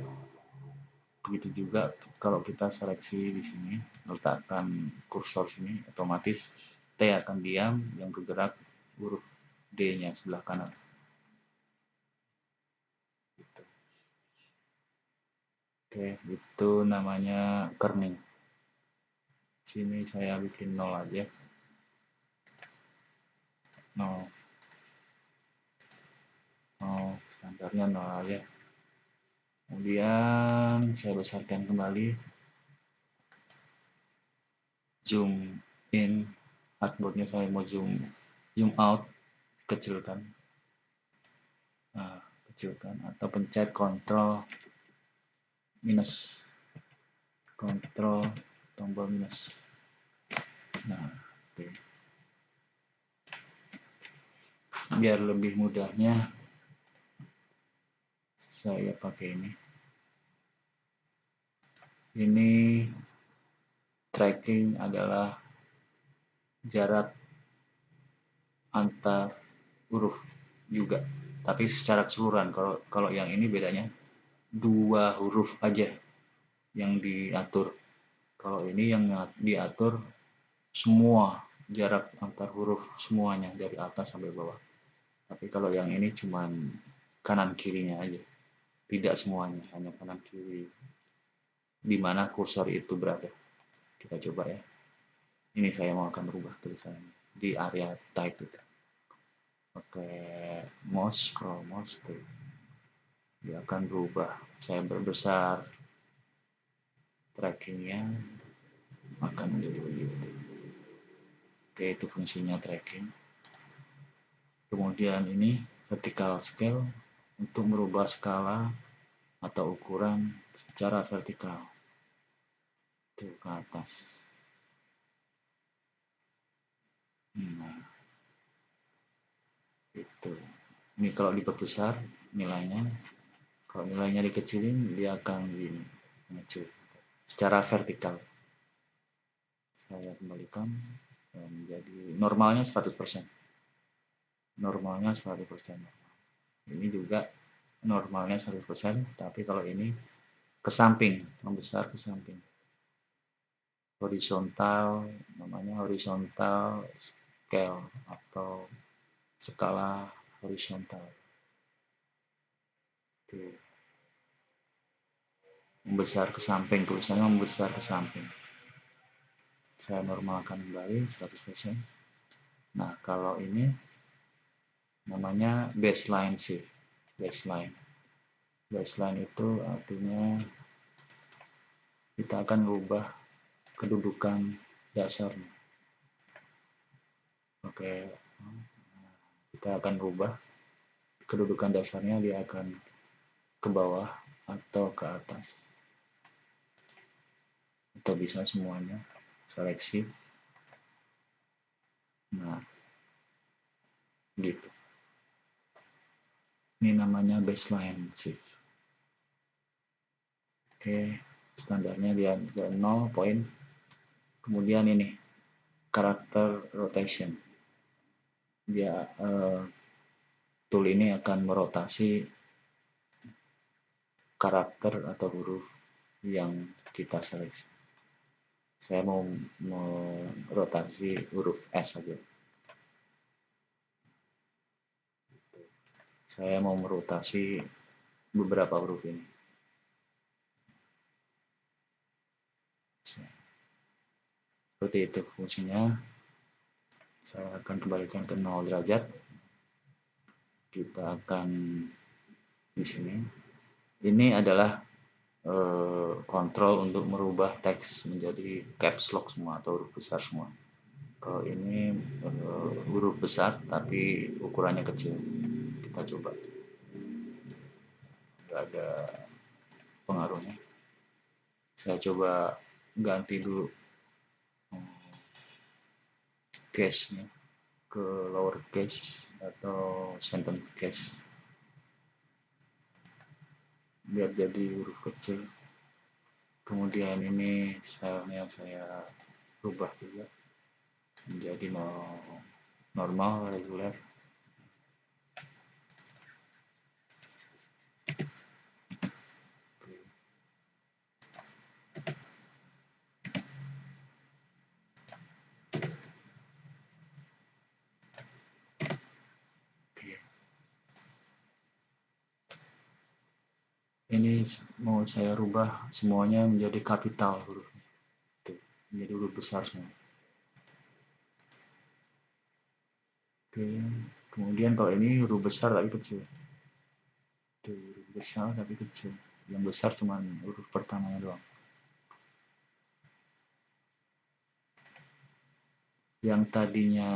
S1: Begitu juga kalau kita seleksi di sini, letakkan kursor sini, otomatis T akan diam, yang bergerak huruf D-nya sebelah kanan. Oke, itu namanya kerning. Sini saya bikin 0 aja. 0. Standarnya 0 aja. Kemudian saya besarkan kembali. Zoom in. Artboardnya saya mau zoom out. Kecilkan. Nah, kecilkan. Atau pencet Ctrl minus. Ctrl tombol minus. Nah, oke. Biar lebih mudahnya saya pakai ini. Ini tracking adalah jarak antar huruf juga, tapi secara keseluruhan. Kalau yang ini bedanya 2 huruf aja yang diatur. Kalau ini yang diatur semua jarak antar huruf semuanya dari atas sampai bawah. Tapi kalau yang ini cuman kanan kirinya aja, tidak semuanya, hanya kanan kiri di mana kursor itu berada. Kita coba ya. Ini saya mau akan merubah tulisannya di area type itu. Oke, mouse, scroll mouse tuh. Dia akan berubah. Saya berbesar trackingnya akan menjadi begitu. Oke, itu fungsinya tracking. Kemudian ini vertical scale untuk merubah skala atau ukuran secara vertikal ke atas. Nah, itu. Ini kalau diperbesar nilainya, kalau nilainya dikecilin dia akan begini, mengecil secara vertikal. Saya kembalikan menjadi normalnya 100%. Normalnya 100%. Ini juga normalnya 100%, tapi kalau ini ke samping, membesar ke samping. Horizontal, namanya horizontal scale atau skala horizontal. Tuh. Membesar ke samping, tulisannya membesar ke samping. Saya normalkan kembali 100%. Nah, kalau ini namanya baseline sih. Baseline. Baseline itu artinya kita akan merubah kedudukan dasarnya. Oke, kita akan rubah kedudukan dasarnya, dia akan ke bawah atau ke atas, atau bisa semuanya. Seleksi. Nah, gitu. Ini namanya baseline shift. Oke, standarnya dia 0 poin. Kemudian ini karakter rotation. Dia tool ini akan merotasi karakter atau huruf yang kita seleksi. Saya mau merotasi huruf S saja. Saya mau merotasi beberapa huruf ini. Seperti itu fungsinya. Saya akan kembalikan ke 0 derajat. Kita akan di sini. Ini adalah kontrol untuk merubah teks menjadi caps lock semua atau huruf besar semua. Kalau ini huruf besar tapi ukurannya kecil. Kita coba. Nggak ada pengaruhnya. Saya coba ganti dulu case-nya ke lower case atau sentence case biar jadi huruf kecil. Kemudian ini stylenya saya rubah juga menjadi normal, reguler. Ini mau saya rubah semuanya menjadi kapital huruf. jadi huruf besar semua. Oke, kemudian kalau ini huruf besar tapi kecil. Tuh, huruf besar tapi kecil. Yang besar cuma huruf pertamanya doang. Yang tadinya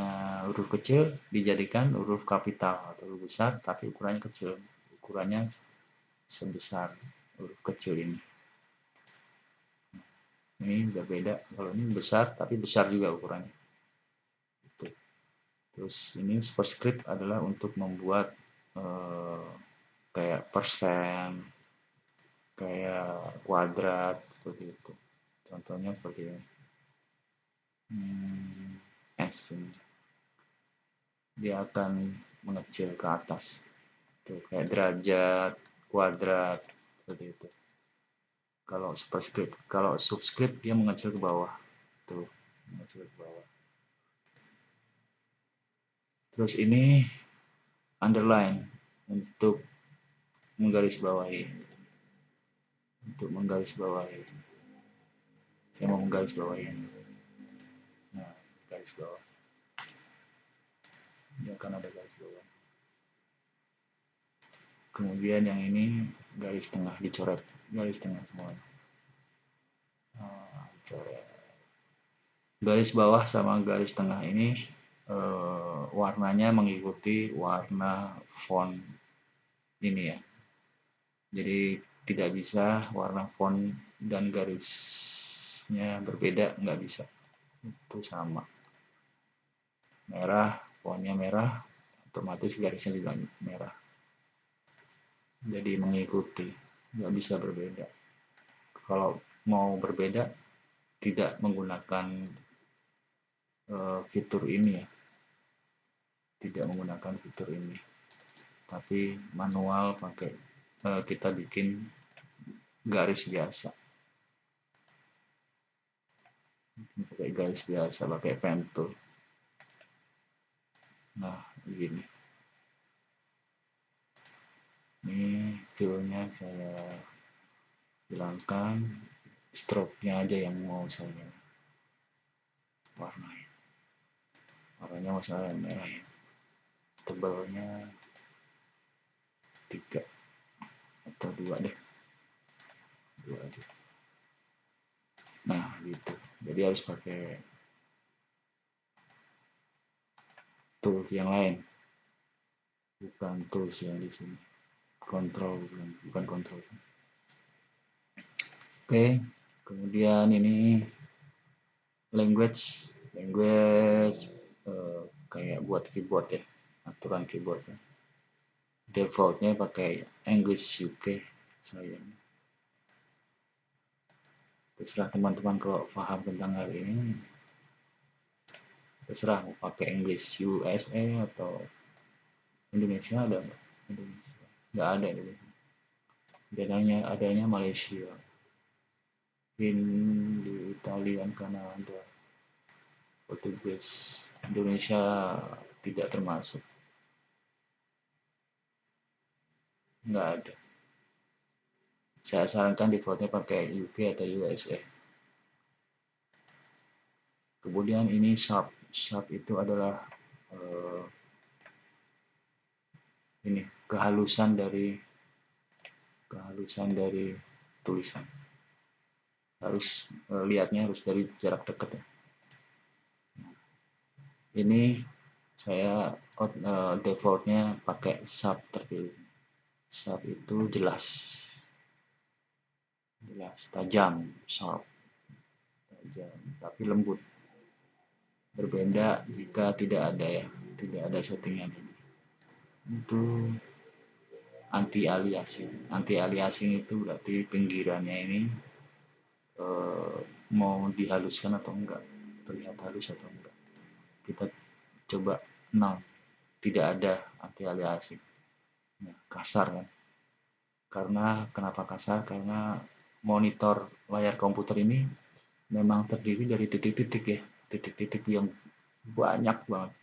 S1: huruf kecil dijadikan huruf kapital atau huruf besar, tapi ukurannya kecil. Ukurannya sebesar huruf kecil ini. Ini udah beda. Kalau ini besar, tapi besar juga ukurannya. Terus ini superscript adalah untuk membuat kayak persen, kayak kuadrat, seperti itu. Contohnya seperti ini. S ini. Dia akan mengecil ke atas. Tuh, kayak derajat, kuadrat, seperti itu. Kalau superscript, kalau subscript dia mengecil ke bawah. Tuh, mengecil ke bawah. Terus ini underline untuk menggarisbawahi. Untuk menggarisbawahi. Saya mau menggarisbawahi ini. Nah, garis bawah. Ini akan ada garis bawah. Kemudian yang ini garis tengah dicoret, garis tengah semua. Coret. Garis bawah sama garis tengah ini warnanya mengikuti warna font ini ya. Jadi tidak bisa warna font dan garisnya berbeda, nggak bisa. Itu sama. Merah, fontnya merah, otomatis garisnya juga merah. Jadi mengikuti, nggak bisa berbeda. Kalau mau berbeda, tidak menggunakan fitur ini ya, tidak menggunakan fitur ini, tapi manual pakai kita bikin garis biasa, pakai garis biasa, pakai pen tool. Nah, begini. Ini filenya saya hilangkan, stroke-nya aja yang mau saya warnai. Warnanya mau saya merah ya. Tebalnya 3 atau 2 deh. 2 aja. Nah, gitu. Jadi harus pakai tools yang lain. Bukan tools yang di sini. Control, bukan control. Oke, kemudian ini language kayak buat keyboard ya, aturan keyboard ya. Defaultnya pakai English UK saya. Terserah teman-teman kalau paham tentang hal ini, terserah mau pakai English USA atau Indonesia. Ada nggak? Indonesia nggak ada Indonesia, adanya Malaysia, Hindi, Italia, Kanada, Portugis. Indonesia tidak termasuk, nggak ada. Saya sarankan defaultnya pakai UK atau USA. Kemudian ini sharp. Sharp itu adalah ini kehalusan dari tulisan. Harus lihatnya harus dari jarak dekat ya. Ini saya defaultnya pakai sharp terpilih. Sharp itu jelas, tajam, sharp, tajam, tapi lembut. Berbeda jika tidak ada settingan ini. Itu anti aliasing. Anti aliasing itu berarti pinggirannya ini mau dihaluskan atau enggak, terlihat halus atau enggak. Kita coba 0, tidak ada anti aliasing. Nah, kasar kan? Kenapa kasar? Karena monitor layar komputer ini memang terdiri dari titik-titik ya, titik-titik yang banyak banget.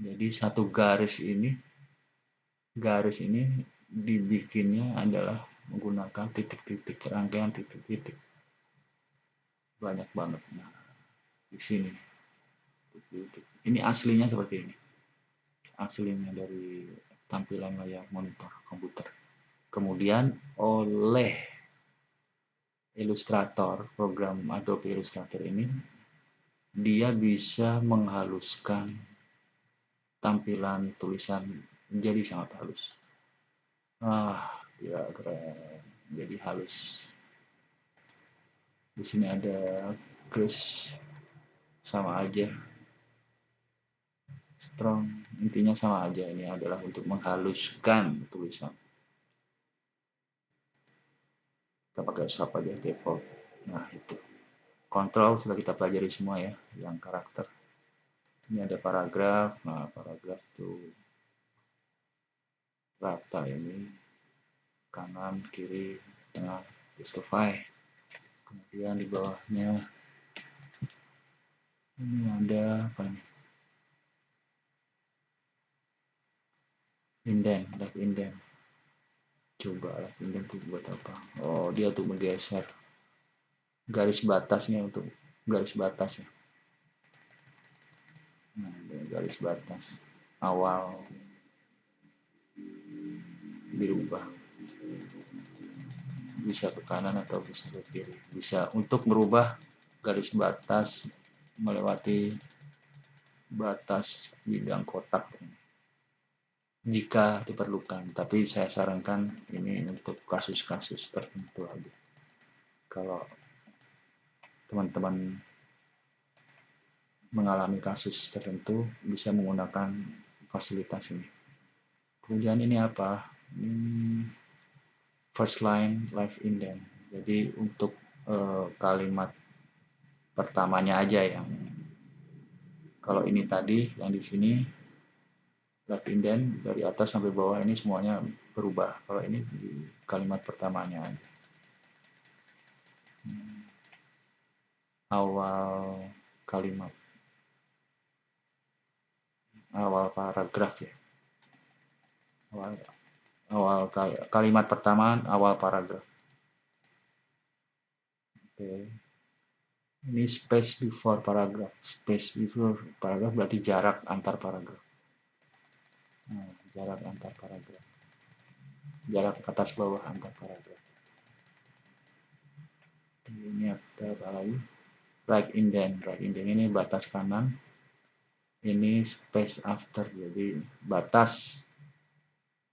S1: Jadi satu garis ini dibikinnya adalah menggunakan titik-titik, rangkaian titik-titik. banyak banget. Nah, di sini ini aslinya seperti ini, aslinya dari tampilan layar monitor komputer. Kemudian oleh Illustrator, program Adobe Illustrator ini, dia bisa menghaluskan tampilan tulisan menjadi sangat halus. Ya keren, jadi halus. Di sini ada crush, sama aja, strong, intinya sama aja. Ini adalah untuk menghaluskan tulisan. Kita pakai sub aja default. Nah itu kontrol sudah kita pelajari semua ya, yang karakter. Ini ada paragraf. Nah paragraf tuh rata, ini kanan kiri tengah, justify. Kemudian di bawahnya ini ada apa nih, indent, left indent. Coba left indent tuh buat apa? Oh dia tuh menggeser garis batasnya, untuk garis batas ya. Nah, garis batas awal dirubah, bisa ke kanan atau bisa ke kiri, bisa untuk merubah garis batas melewati batas bidang kotak jika diperlukan, tapi saya sarankan ini untuk kasus-kasus tertentu aja. Kalau teman-teman mengalami kasus tertentu bisa menggunakan fasilitas ini. Kemudian ini apa? First line left indent. Jadi untuk kalimat pertamanya aja yang, kalau ini tadi yang di sini left indent dari atas sampai bawah ini semuanya berubah. Kalau ini di kalimat pertamanya aja. Awal kalimat, awal paragraf ya. Awal kalimat pertama, awal paragraf. Oke. Ini space before paragraph. Space before paragraph berarti jarak antar paragraf. Nah, jarak antar paragraf. Jarak atas bawah antar paragraf. Ini ada apa lagi? Right indent. Right indent ini batas kanan. Ini space after. Jadi batas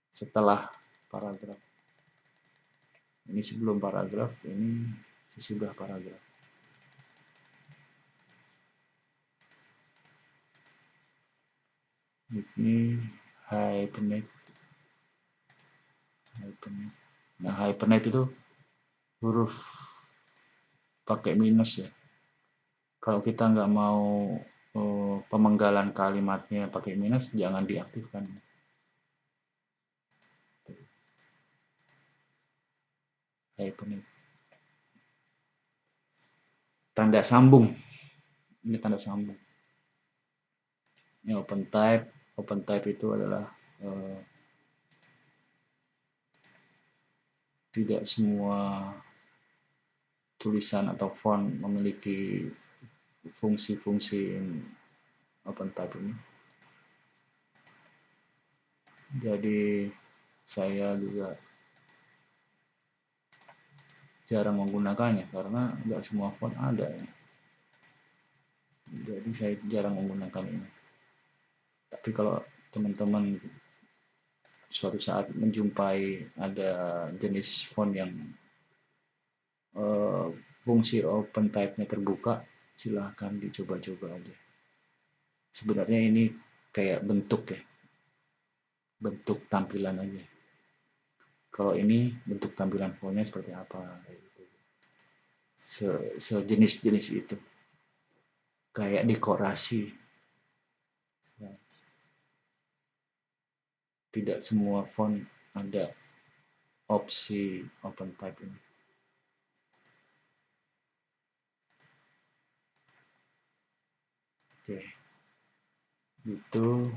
S1: setelah paragraf. Ini sebelum paragraf, ini sesudah paragraf. Ini hyphenate. Nah hyphenate itu huruf pakai minus ya. Kalau kita nggak mau pemenggalan kalimatnya pakai minus, jangan diaktifkan. Hyphenate. Tanda sambung. Ini tanda sambung. Ini open type. Open type itu adalah tidak semua tulisan atau font memiliki fungsi-fungsi open type ini. Jadi saya juga jarang menggunakannya karena nggak semua font ada ya. Jadi saya jarang menggunakan ini. Tapi kalau teman-teman suatu saat menjumpai ada jenis font yang fungsi open type-nya terbuka, silahkan dicoba-coba aja. Sebenarnya ini kayak bentuk ya, bentuk tampilan aja. Kalau ini bentuk tampilan fontnya seperti apa, sejenis-jenis itu, kayak dekorasi. Tidak semua font ada opsi open type ini. Oke, itu.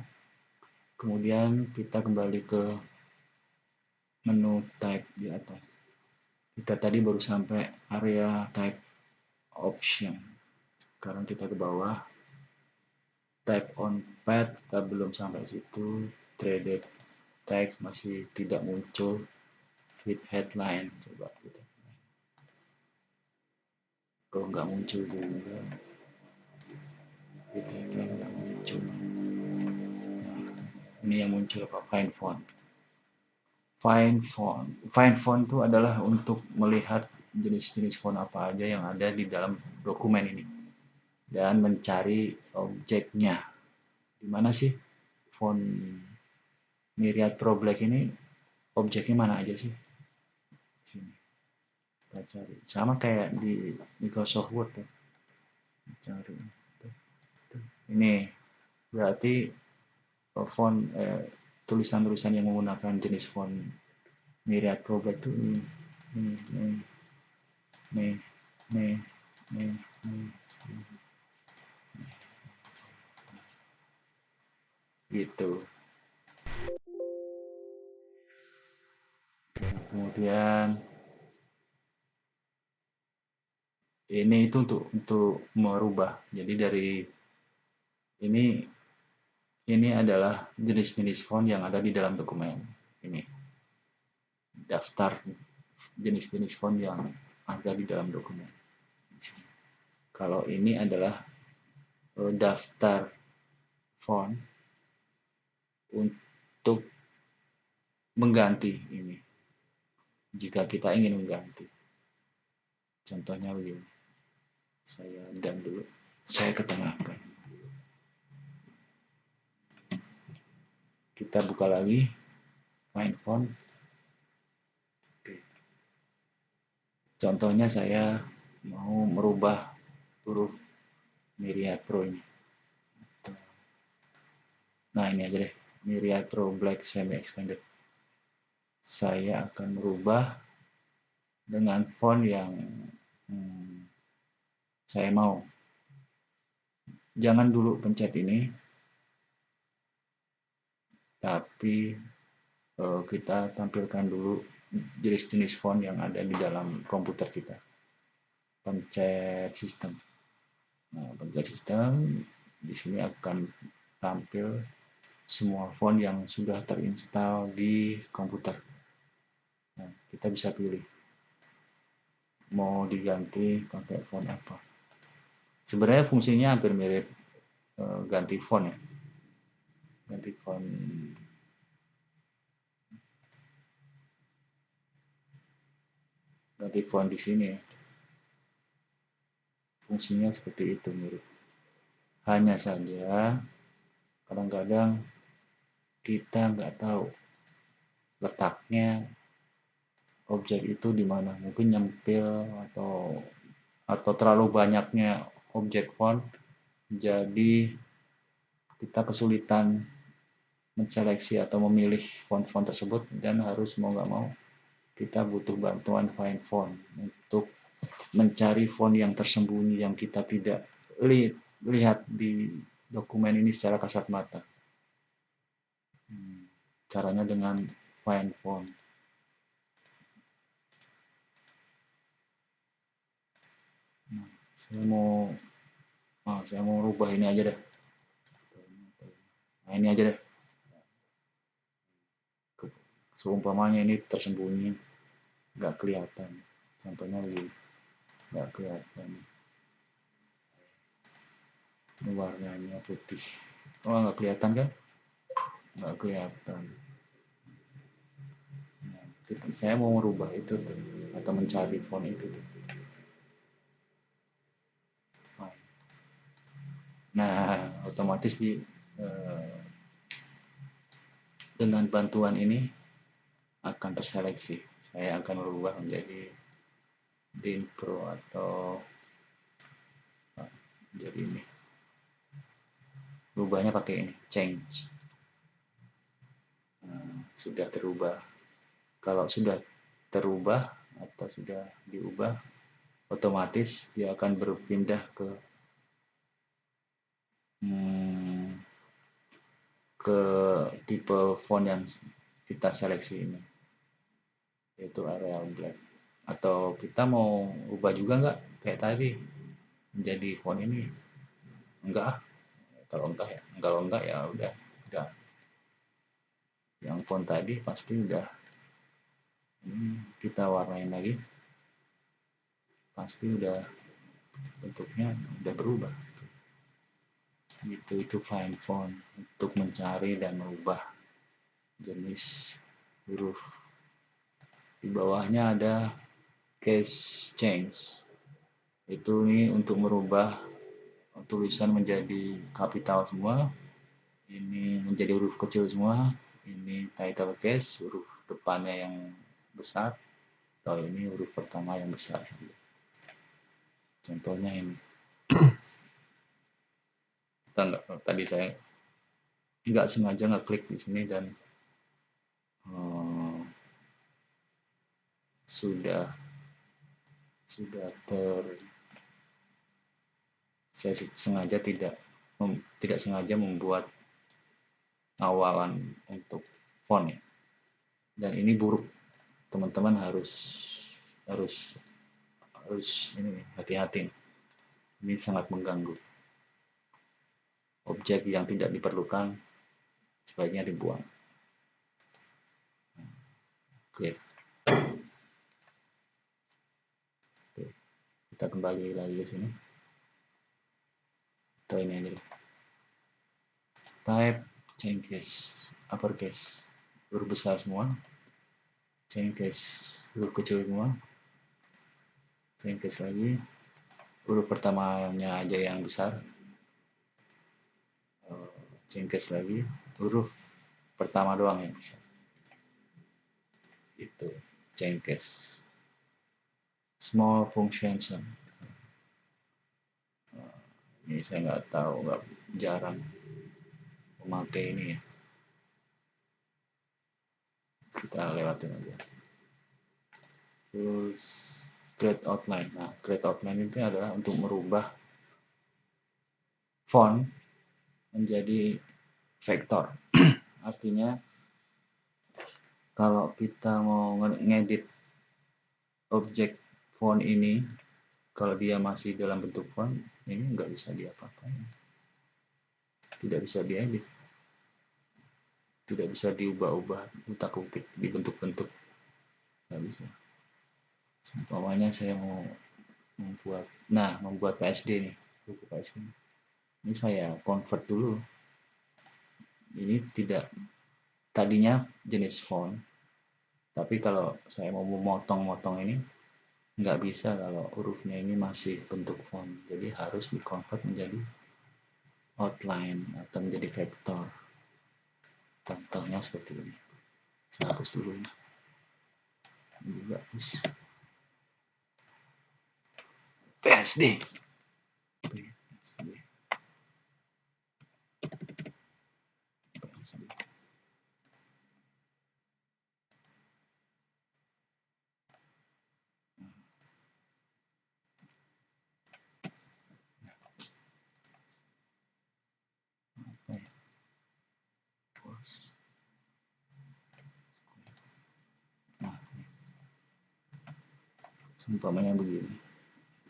S1: Kemudian kita kembali ke menu type di atas. Kita tadi baru sampai area type option. Sekarang kita ke bawah, type on pad, kita belum sampai situ. Threaded text masih tidak muncul. Fit headline, coba kita. Oh, nggak muncul juga. Fit headline nggak muncul. Nah, ini yang muncul apa? Find font. Find font. Find font itu adalah untuk melihat jenis-jenis font apa aja yang ada di dalam dokumen ini dan mencari objeknya. Di mana sih font Myriad Pro Black ini? Objeknya mana aja sih? Sini. Kita cari. Sama kayak di Microsoft Word ya. Cari. Ini berarti font tulisan-tulisan yang menggunakan jenis font Myriad Pro Black itu ini. Nih, nih, nih, gitu. Kemudian ini itu untuk merubah. Jadi dari ini adalah jenis-jenis font yang ada di dalam dokumen ini. Daftar jenis-jenis font yang ada di dalam dokumen. Kalau ini adalah daftar font untuk mengganti ini. Jika kita ingin mengganti. Contohnya begini. Saya dan dulu. Saya ketengahkan. Kita buka lagi. Find font. Oke. Contohnya saya mau merubah huruf Myriad Pro ini. Nah, ini aja deh. Myriad Pro Black Semi Extended. Saya akan merubah dengan font yang saya mau. Jangan dulu pencet ini, tapi kita tampilkan dulu jenis-jenis font yang ada di dalam komputer kita. Pencet sistem. Nah, pencet sistem, di sini akan tampil semua font yang sudah terinstall di komputer. Nah, kita bisa pilih mau diganti pakai font apa. Sebenarnya fungsinya hampir mirip ganti font ya. Ganti font. Ganti font di sini ya. Fungsinya seperti itu mirip. Hanya saja kadang-kadang kita nggak tahu letaknya objek itu di mana. Mungkin nyempil atau terlalu banyaknya objek font, jadi kita kesulitan menseleksi atau memilih font-font tersebut dan harus mau nggak mau kita butuh bantuan find font untuk mencari font yang tersembunyi yang kita tidak lihat di dokumen ini secara kasat mata. Caranya dengan find font. Nah, saya mau rubah ini aja deh. Nah, ini aja deh. Seumpamanya ini tersembunyi, nggak kelihatan. Contohnya begini, nggak kelihatan. Ini warnanya putih. Oh, nggak kelihatan kan? Nggak kelihatan. Nah, saya mau merubah itu tuh, atau mencari font itu tuh. Nah, otomatis dengan bantuan ini akan terseleksi. Saya akan merubah menjadi Din Pro atau jadi ini. Rubahnya pakai ini, change. Nah, sudah terubah. Kalau sudah terubah atau sudah diubah, otomatis dia akan berpindah ke tipe font yang kita seleksi ini, yaitu Arial Black. Atau kita mau ubah juga nggak kayak tadi, menjadi font ini enggak. Kalau enggak ya udah yang font tadi pasti udah kita warnain lagi, pasti udah bentuknya udah berubah gitu. Itu find font untuk mencari dan merubah jenis huruf. Di bawahnya ada case change, itu nih untuk merubah tulisan menjadi kapital semua, ini menjadi huruf kecil semua, ini title case huruf depannya yang besar, atau ini huruf pertama yang besar. Contohnya ini. Tadi saya nggak sengaja ngeklik di sini dan sudah saya sengaja tidak sengaja membuat awalan untuk font ya. Dan ini buruk, teman-teman harus ini hati-hati. Ini sangat mengganggu. Objek yang tidak diperlukan sebaiknya dibuang. Oke. Kita kembali lagi ke sini. Atau ini aja. Type change case, uppercase, huruf besar semua. Change case, huruf kecil semua. Change case lagi, huruf pertamanya aja yang besar. Change case lagi, huruf pertama doang yang besar. Itu change case. Small function. Ini saya nggak tahu, jarang memakai ini ya. Kita lewatin aja. Terus create outline. Nah, create outline itu adalah untuk merubah font menjadi vektor. Artinya kalau kita mau ngedit objek font ini, kalau dia masih dalam bentuk font, ini nggak bisa diapa-apain. Tidak bisa diedit. Tidak bisa diubah-ubah, utak-utik, dibentuk-bentuk. Nggak bisa. Umpamanya saya mau membuat PSD nih, buku PSD. Ini saya convert dulu. Ini tidak, tadinya jenis font, tapi kalau saya mau memotong-motong ini nggak bisa kalau hurufnya ini masih bentuk font, jadi harus di-convert menjadi outline atau menjadi vektor. Contohnya seperti ini. Saya hapus dulu ini juga PSD. Umpamanya begini,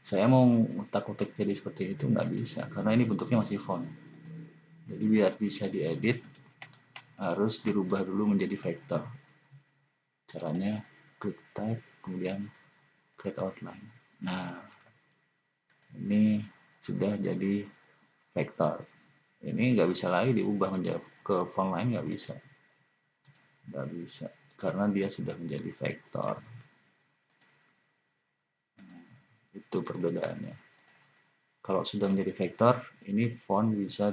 S1: saya mau utak-utik jadi seperti itu nggak bisa karena ini bentuknya masih font. Jadi biar bisa diedit harus dirubah dulu menjadi vektor. Caranya klik type kemudian create outline. Nah, ini sudah jadi vektor. Ini nggak bisa lagi diubah menjadi ke font lain, nggak bisa karena dia sudah menjadi vektor. Itu perbedaannya. Kalau sudah menjadi vektor, ini font bisa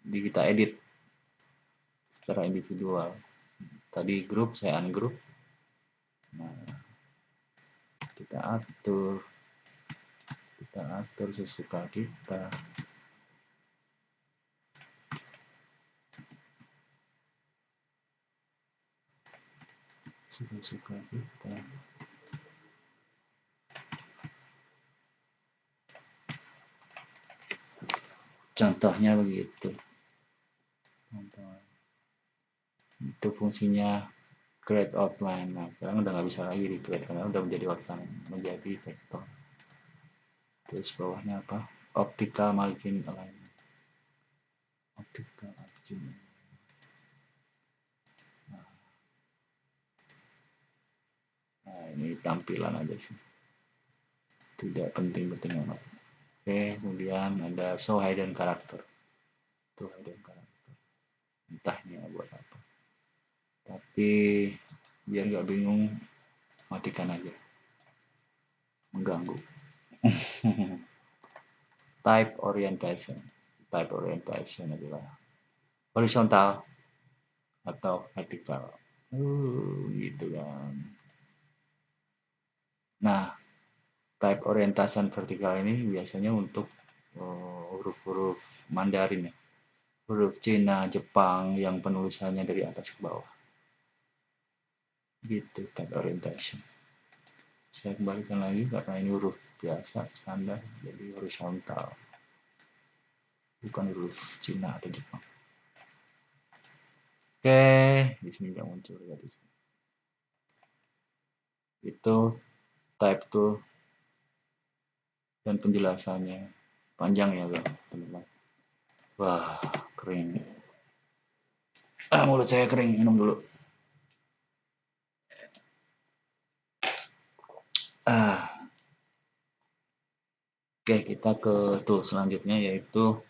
S1: kita edit secara individual. Tadi grup, saya ungroup. Nah, kita atur sesuka kita. Suka kita. Contohnya begitu. Itu fungsinya create outline. Nah, sekarang udah nggak bisa lagi di create karena udah menjadi outline, menjadi vektor. Terus bawahnya apa? Optical margin alignment. Optical margin. Nah, ini tampilan aja sih. Tidak penting-penting amat. Oke, kemudian ada show hidden character. Itu hidden character. Entah ini buat apa. Tapi biar nggak bingung, matikan aja. Mengganggu. Type orientation. Type orientation adalah horizontal atau vertikal. Gitu kan. Nah, type orientation vertikal ini biasanya untuk huruf-huruf Mandarin ya. Huruf Cina, Jepang yang penulisannya dari atas ke bawah. Gitu type orientation. Saya kembalikan lagi karena ini huruf biasa standar, jadi horizontal, bukan huruf Cina atau Jepang. Oke, di sini nggak muncul ya. Itu type tool dan penjelasannya panjang ya teman-teman. Wah, kering. Mulut saya kering, minum dulu. Oke, kita ke tool selanjutnya yaitu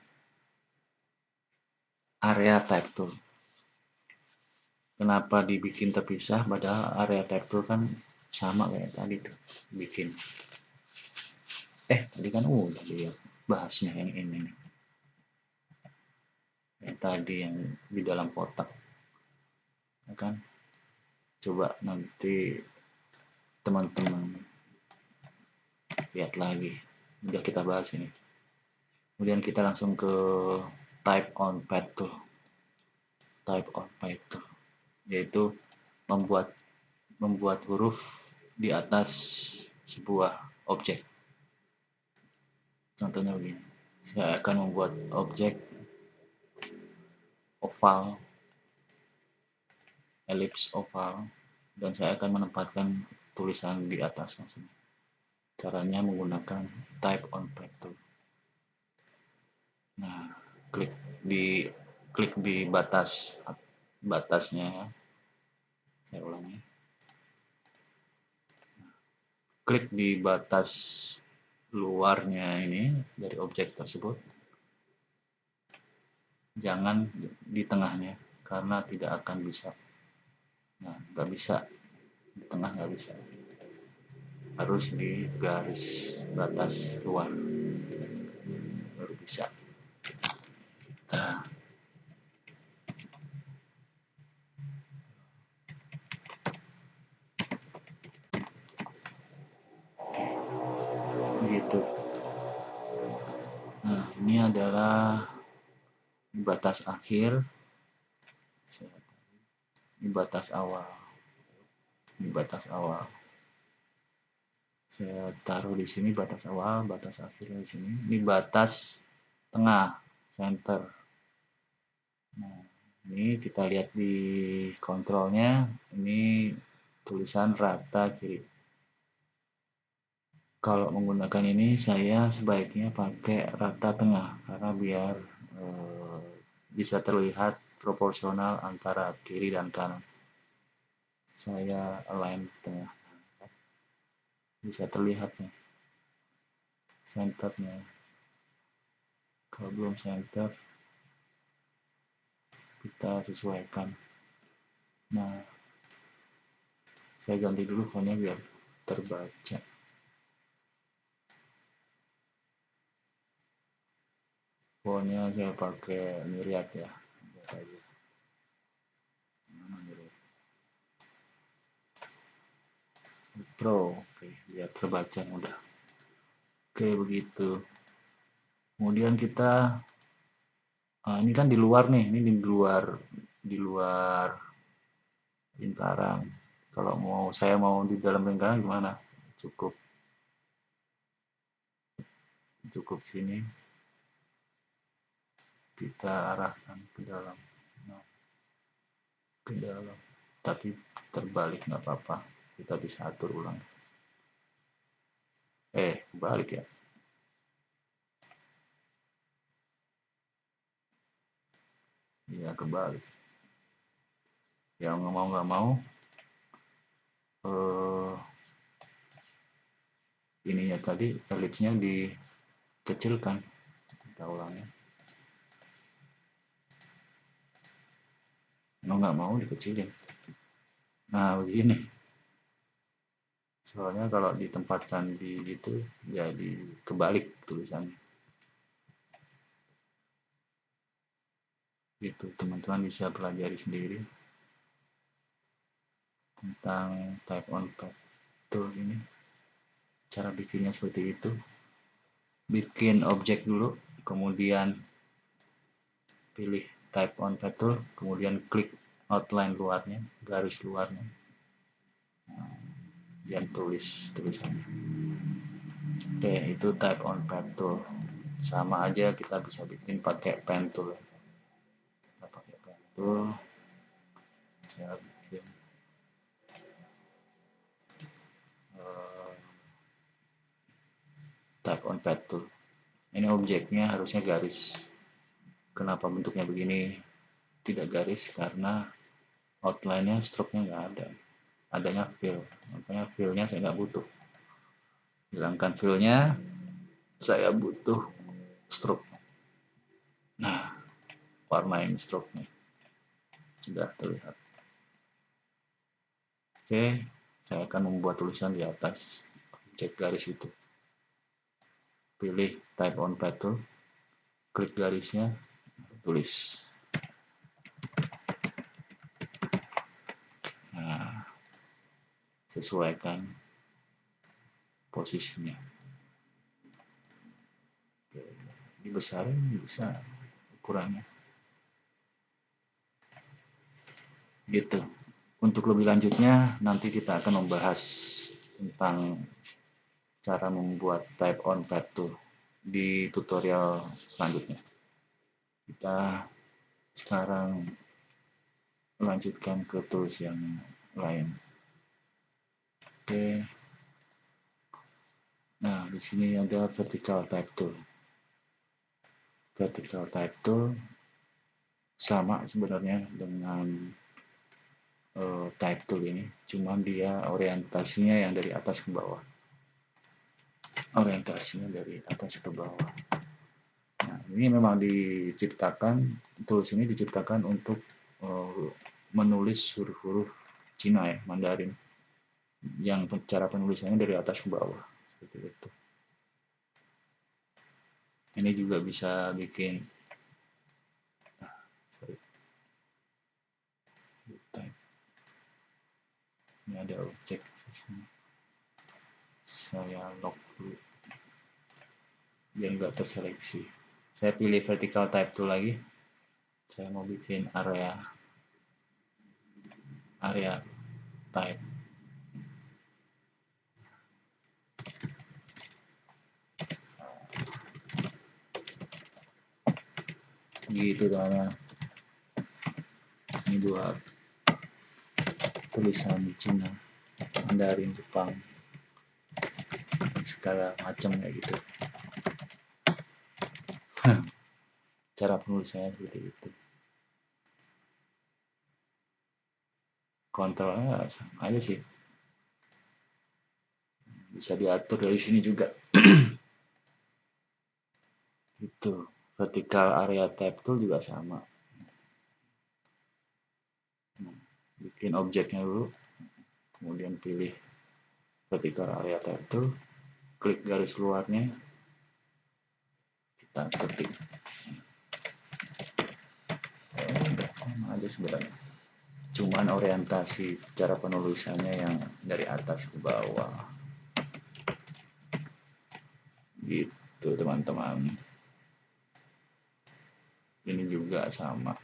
S1: area type tool. Kenapa dibikin terpisah padahal area type tool kan sama kayak tadi tuh bikin. Tadi kan udah lihat bahasnya yang ini nih. Yang tadi yang di dalam kotak. Ya kan? Coba nanti teman-teman lihat lagi. Udah kita bahas ini. Kemudian kita langsung ke type on pad tool. Type on pad tool yaitu membuat huruf di atas sebuah objek. Contohnya begini. Saya akan membuat objek oval, elips oval, dan saya akan menempatkan tulisan di atasnya. Caranya menggunakan type on pad tool. Nah, klik di batasnya. Saya ulangi. Klik di batas luarnya ini dari objek tersebut. Jangan di tengahnya karena tidak akan bisa. Nah, nggak bisa di tengah, nggak bisa. Harus di garis batas luar baru bisa. Nah, gitu. Nah, ini adalah batas akhir, ini batas awal, ini batas awal. Saya taruh di sini batas awal, batas akhir di sini. Ini batas tengah, center. Nah, ini kita lihat di kontrolnya, ini tulisan rata kiri. Kalau menggunakan ini saya sebaiknya pakai rata tengah karena biar bisa terlihat proporsional antara kiri dan kanan. Saya align tengah, bisa terlihat nih centernya. Kalau belum center kita sesuaikan. Nah, saya ganti dulu fontnya biar terbaca. Fontnya saya pakai Myriad ya. Pro, oke, biar terbaca mudah. Oke, begitu. Kemudian kita ini kan di luar nih, ini di luar lingkaran. Kalau saya mau di dalam lingkaran gimana? Cukup sini kita arahkan ke dalam. Nah, ke dalam. Tapi terbalik nggak apa-apa. Kita bisa atur ulang. Balik ya. ya kebalik. Yang nggak mau ininya tadi elipsnya dikecilkan. Kita ulangi. Nggak mau dikecilin. Nah begini, soalnya kalau ditempatkan di gitu jadi kebalik tulisannya. Gitu, teman-teman bisa pelajari sendiri tentang type on path tool ini. Cara bikinnya seperti itu. Bikin objek dulu, kemudian pilih type on path tool, kemudian klik outline luarnya, garis luarnya, dan tulis tulisannya. Oke, itu type on path tool. Sama aja kita bisa bikin pakai pen tool. Kita pakai pen tool. Saya bikin type on path tool. Ini objeknya harusnya garis. Kenapa bentuknya begini? Tidak garis karena outline-nya, stroke-nya nggak ada. Adanya fill. Makanya fill-nya saya nggak butuh. Hilangkan fill-nya, saya butuh stroke. Nah, warnain stroke-nya. Sudah terlihat. Oke, saya akan membuat tulisan di atas objek garis itu. Pilih type on path tool, klik garisnya, tulis. Nah, sesuaikan posisinya. Oke, dibesarin bisa ukurannya. Gitu. Untuk lebih lanjutnya nanti kita akan membahas tentang cara membuat type on path tool di tutorial selanjutnya. Kita sekarang melanjutkan ke tools yang lain. Oke. Nah, di sini ada vertical type tool. Vertical type tool sama sebenarnya dengan type tool ini, cuman dia orientasinya yang dari atas ke bawah. Orientasinya dari atas ke bawah. Nah, ini memang diciptakan, tools ini diciptakan untuk menulis huruf-huruf Cina ya, Mandarin, yang cara penulisannya dari atas ke bawah seperti itu. Ini juga bisa bikin ini ada objek saya lock dulu biar nggak terseleksi. Saya pilih vertical type tool lagi. Saya mau bikin area type. Gitu teman-teman. Ini buat tulisan Cina, Mandarin, Jepang, segala macam kayak gitu. Cara penulisannya seperti itu. Kontrolnya sama aja sih. Bisa diatur dari sini juga. Itu vertical area type tool juga sama. Bikin objeknya dulu, kemudian pilih vertical area type tool, klik garis luarnya, kita ketik. Udah sama aja sebenarnya. Cuman orientasi cara penulisannya yang dari atas ke bawah. Gitu teman-teman. Ini juga sama.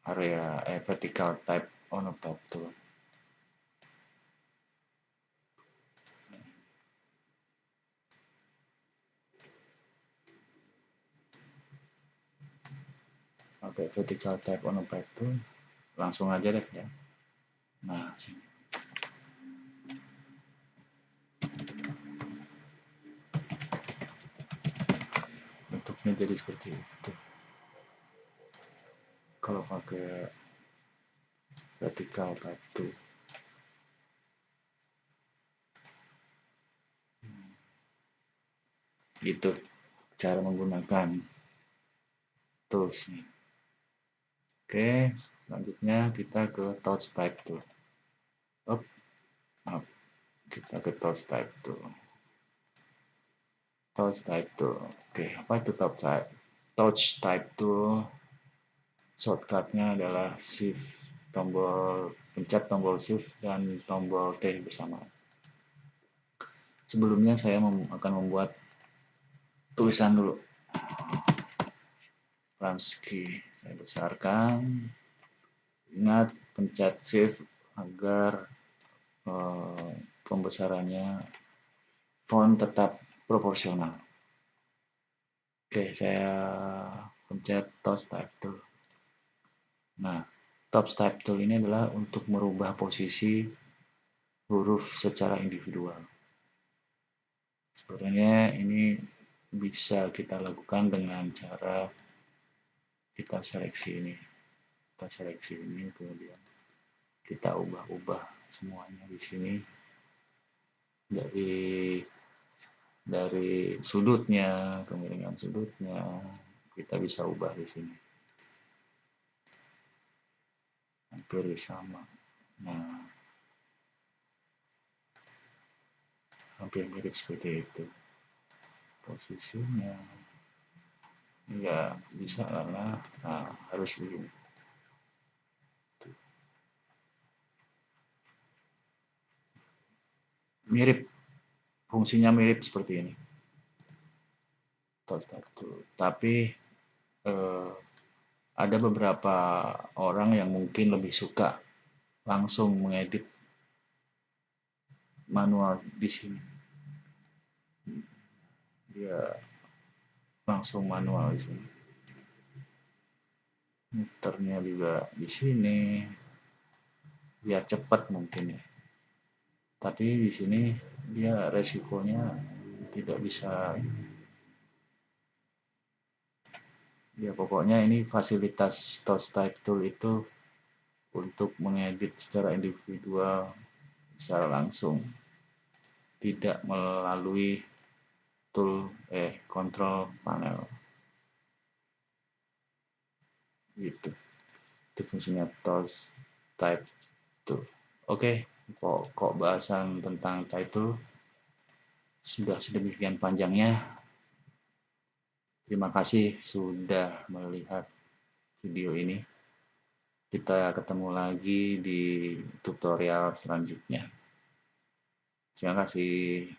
S1: Area vertical type on a path tool. Oke, vertical type on a path tool. Langsung aja deh ya. Nah, sini. Bentuknya jadi seperti itu. kalau pakai vertical type tool. Gitu cara menggunakan toolsnya. Oke, selanjutnya kita ke touch type tool. Up, up. Kita ke touch type tool. Touch type tool. Oke, apa itu touch type? Touch type tool shortcutnya adalah shift, pencet tombol shift dan tombol T bersama. Sebelumnya saya akan membuat tulisan dulu. Ramsky saya besarkan. Ingat pencet shift agar pembesarannya font tetap proporsional. Oke, saya pencet touch type tool. Nah, touch type tool ini adalah untuk merubah posisi huruf secara individual. Sebenarnya ini bisa kita lakukan dengan cara kita seleksi ini. Kita seleksi ini, kemudian kita ubah-ubah semuanya di sini dari sudutnya, kemiringan sudutnya, kita bisa ubah di sini. Hampir sama. Nah, hampir mirip seperti itu. Posisinya nggak bisa karena harus begini. Mirip, fungsinya mirip seperti ini. Tapi ada beberapa orang yang mungkin lebih suka langsung mengedit manual di sini. Dia langsung manual di sini. Muternya juga di sini. Biar cepat mungkin ya. Tapi di sini dia resikonya tidak bisa. Ya pokoknya ini fasilitas touch type tool itu untuk mengedit secara individual, secara langsung, tidak melalui control panel. Gitu. Itu fungsinya touch type tool. Oke, pokok bahasan tentang title sudah sedemikian panjangnya. Terima kasih sudah melihat video ini. Kita ketemu lagi di tutorial selanjutnya. Terima kasih.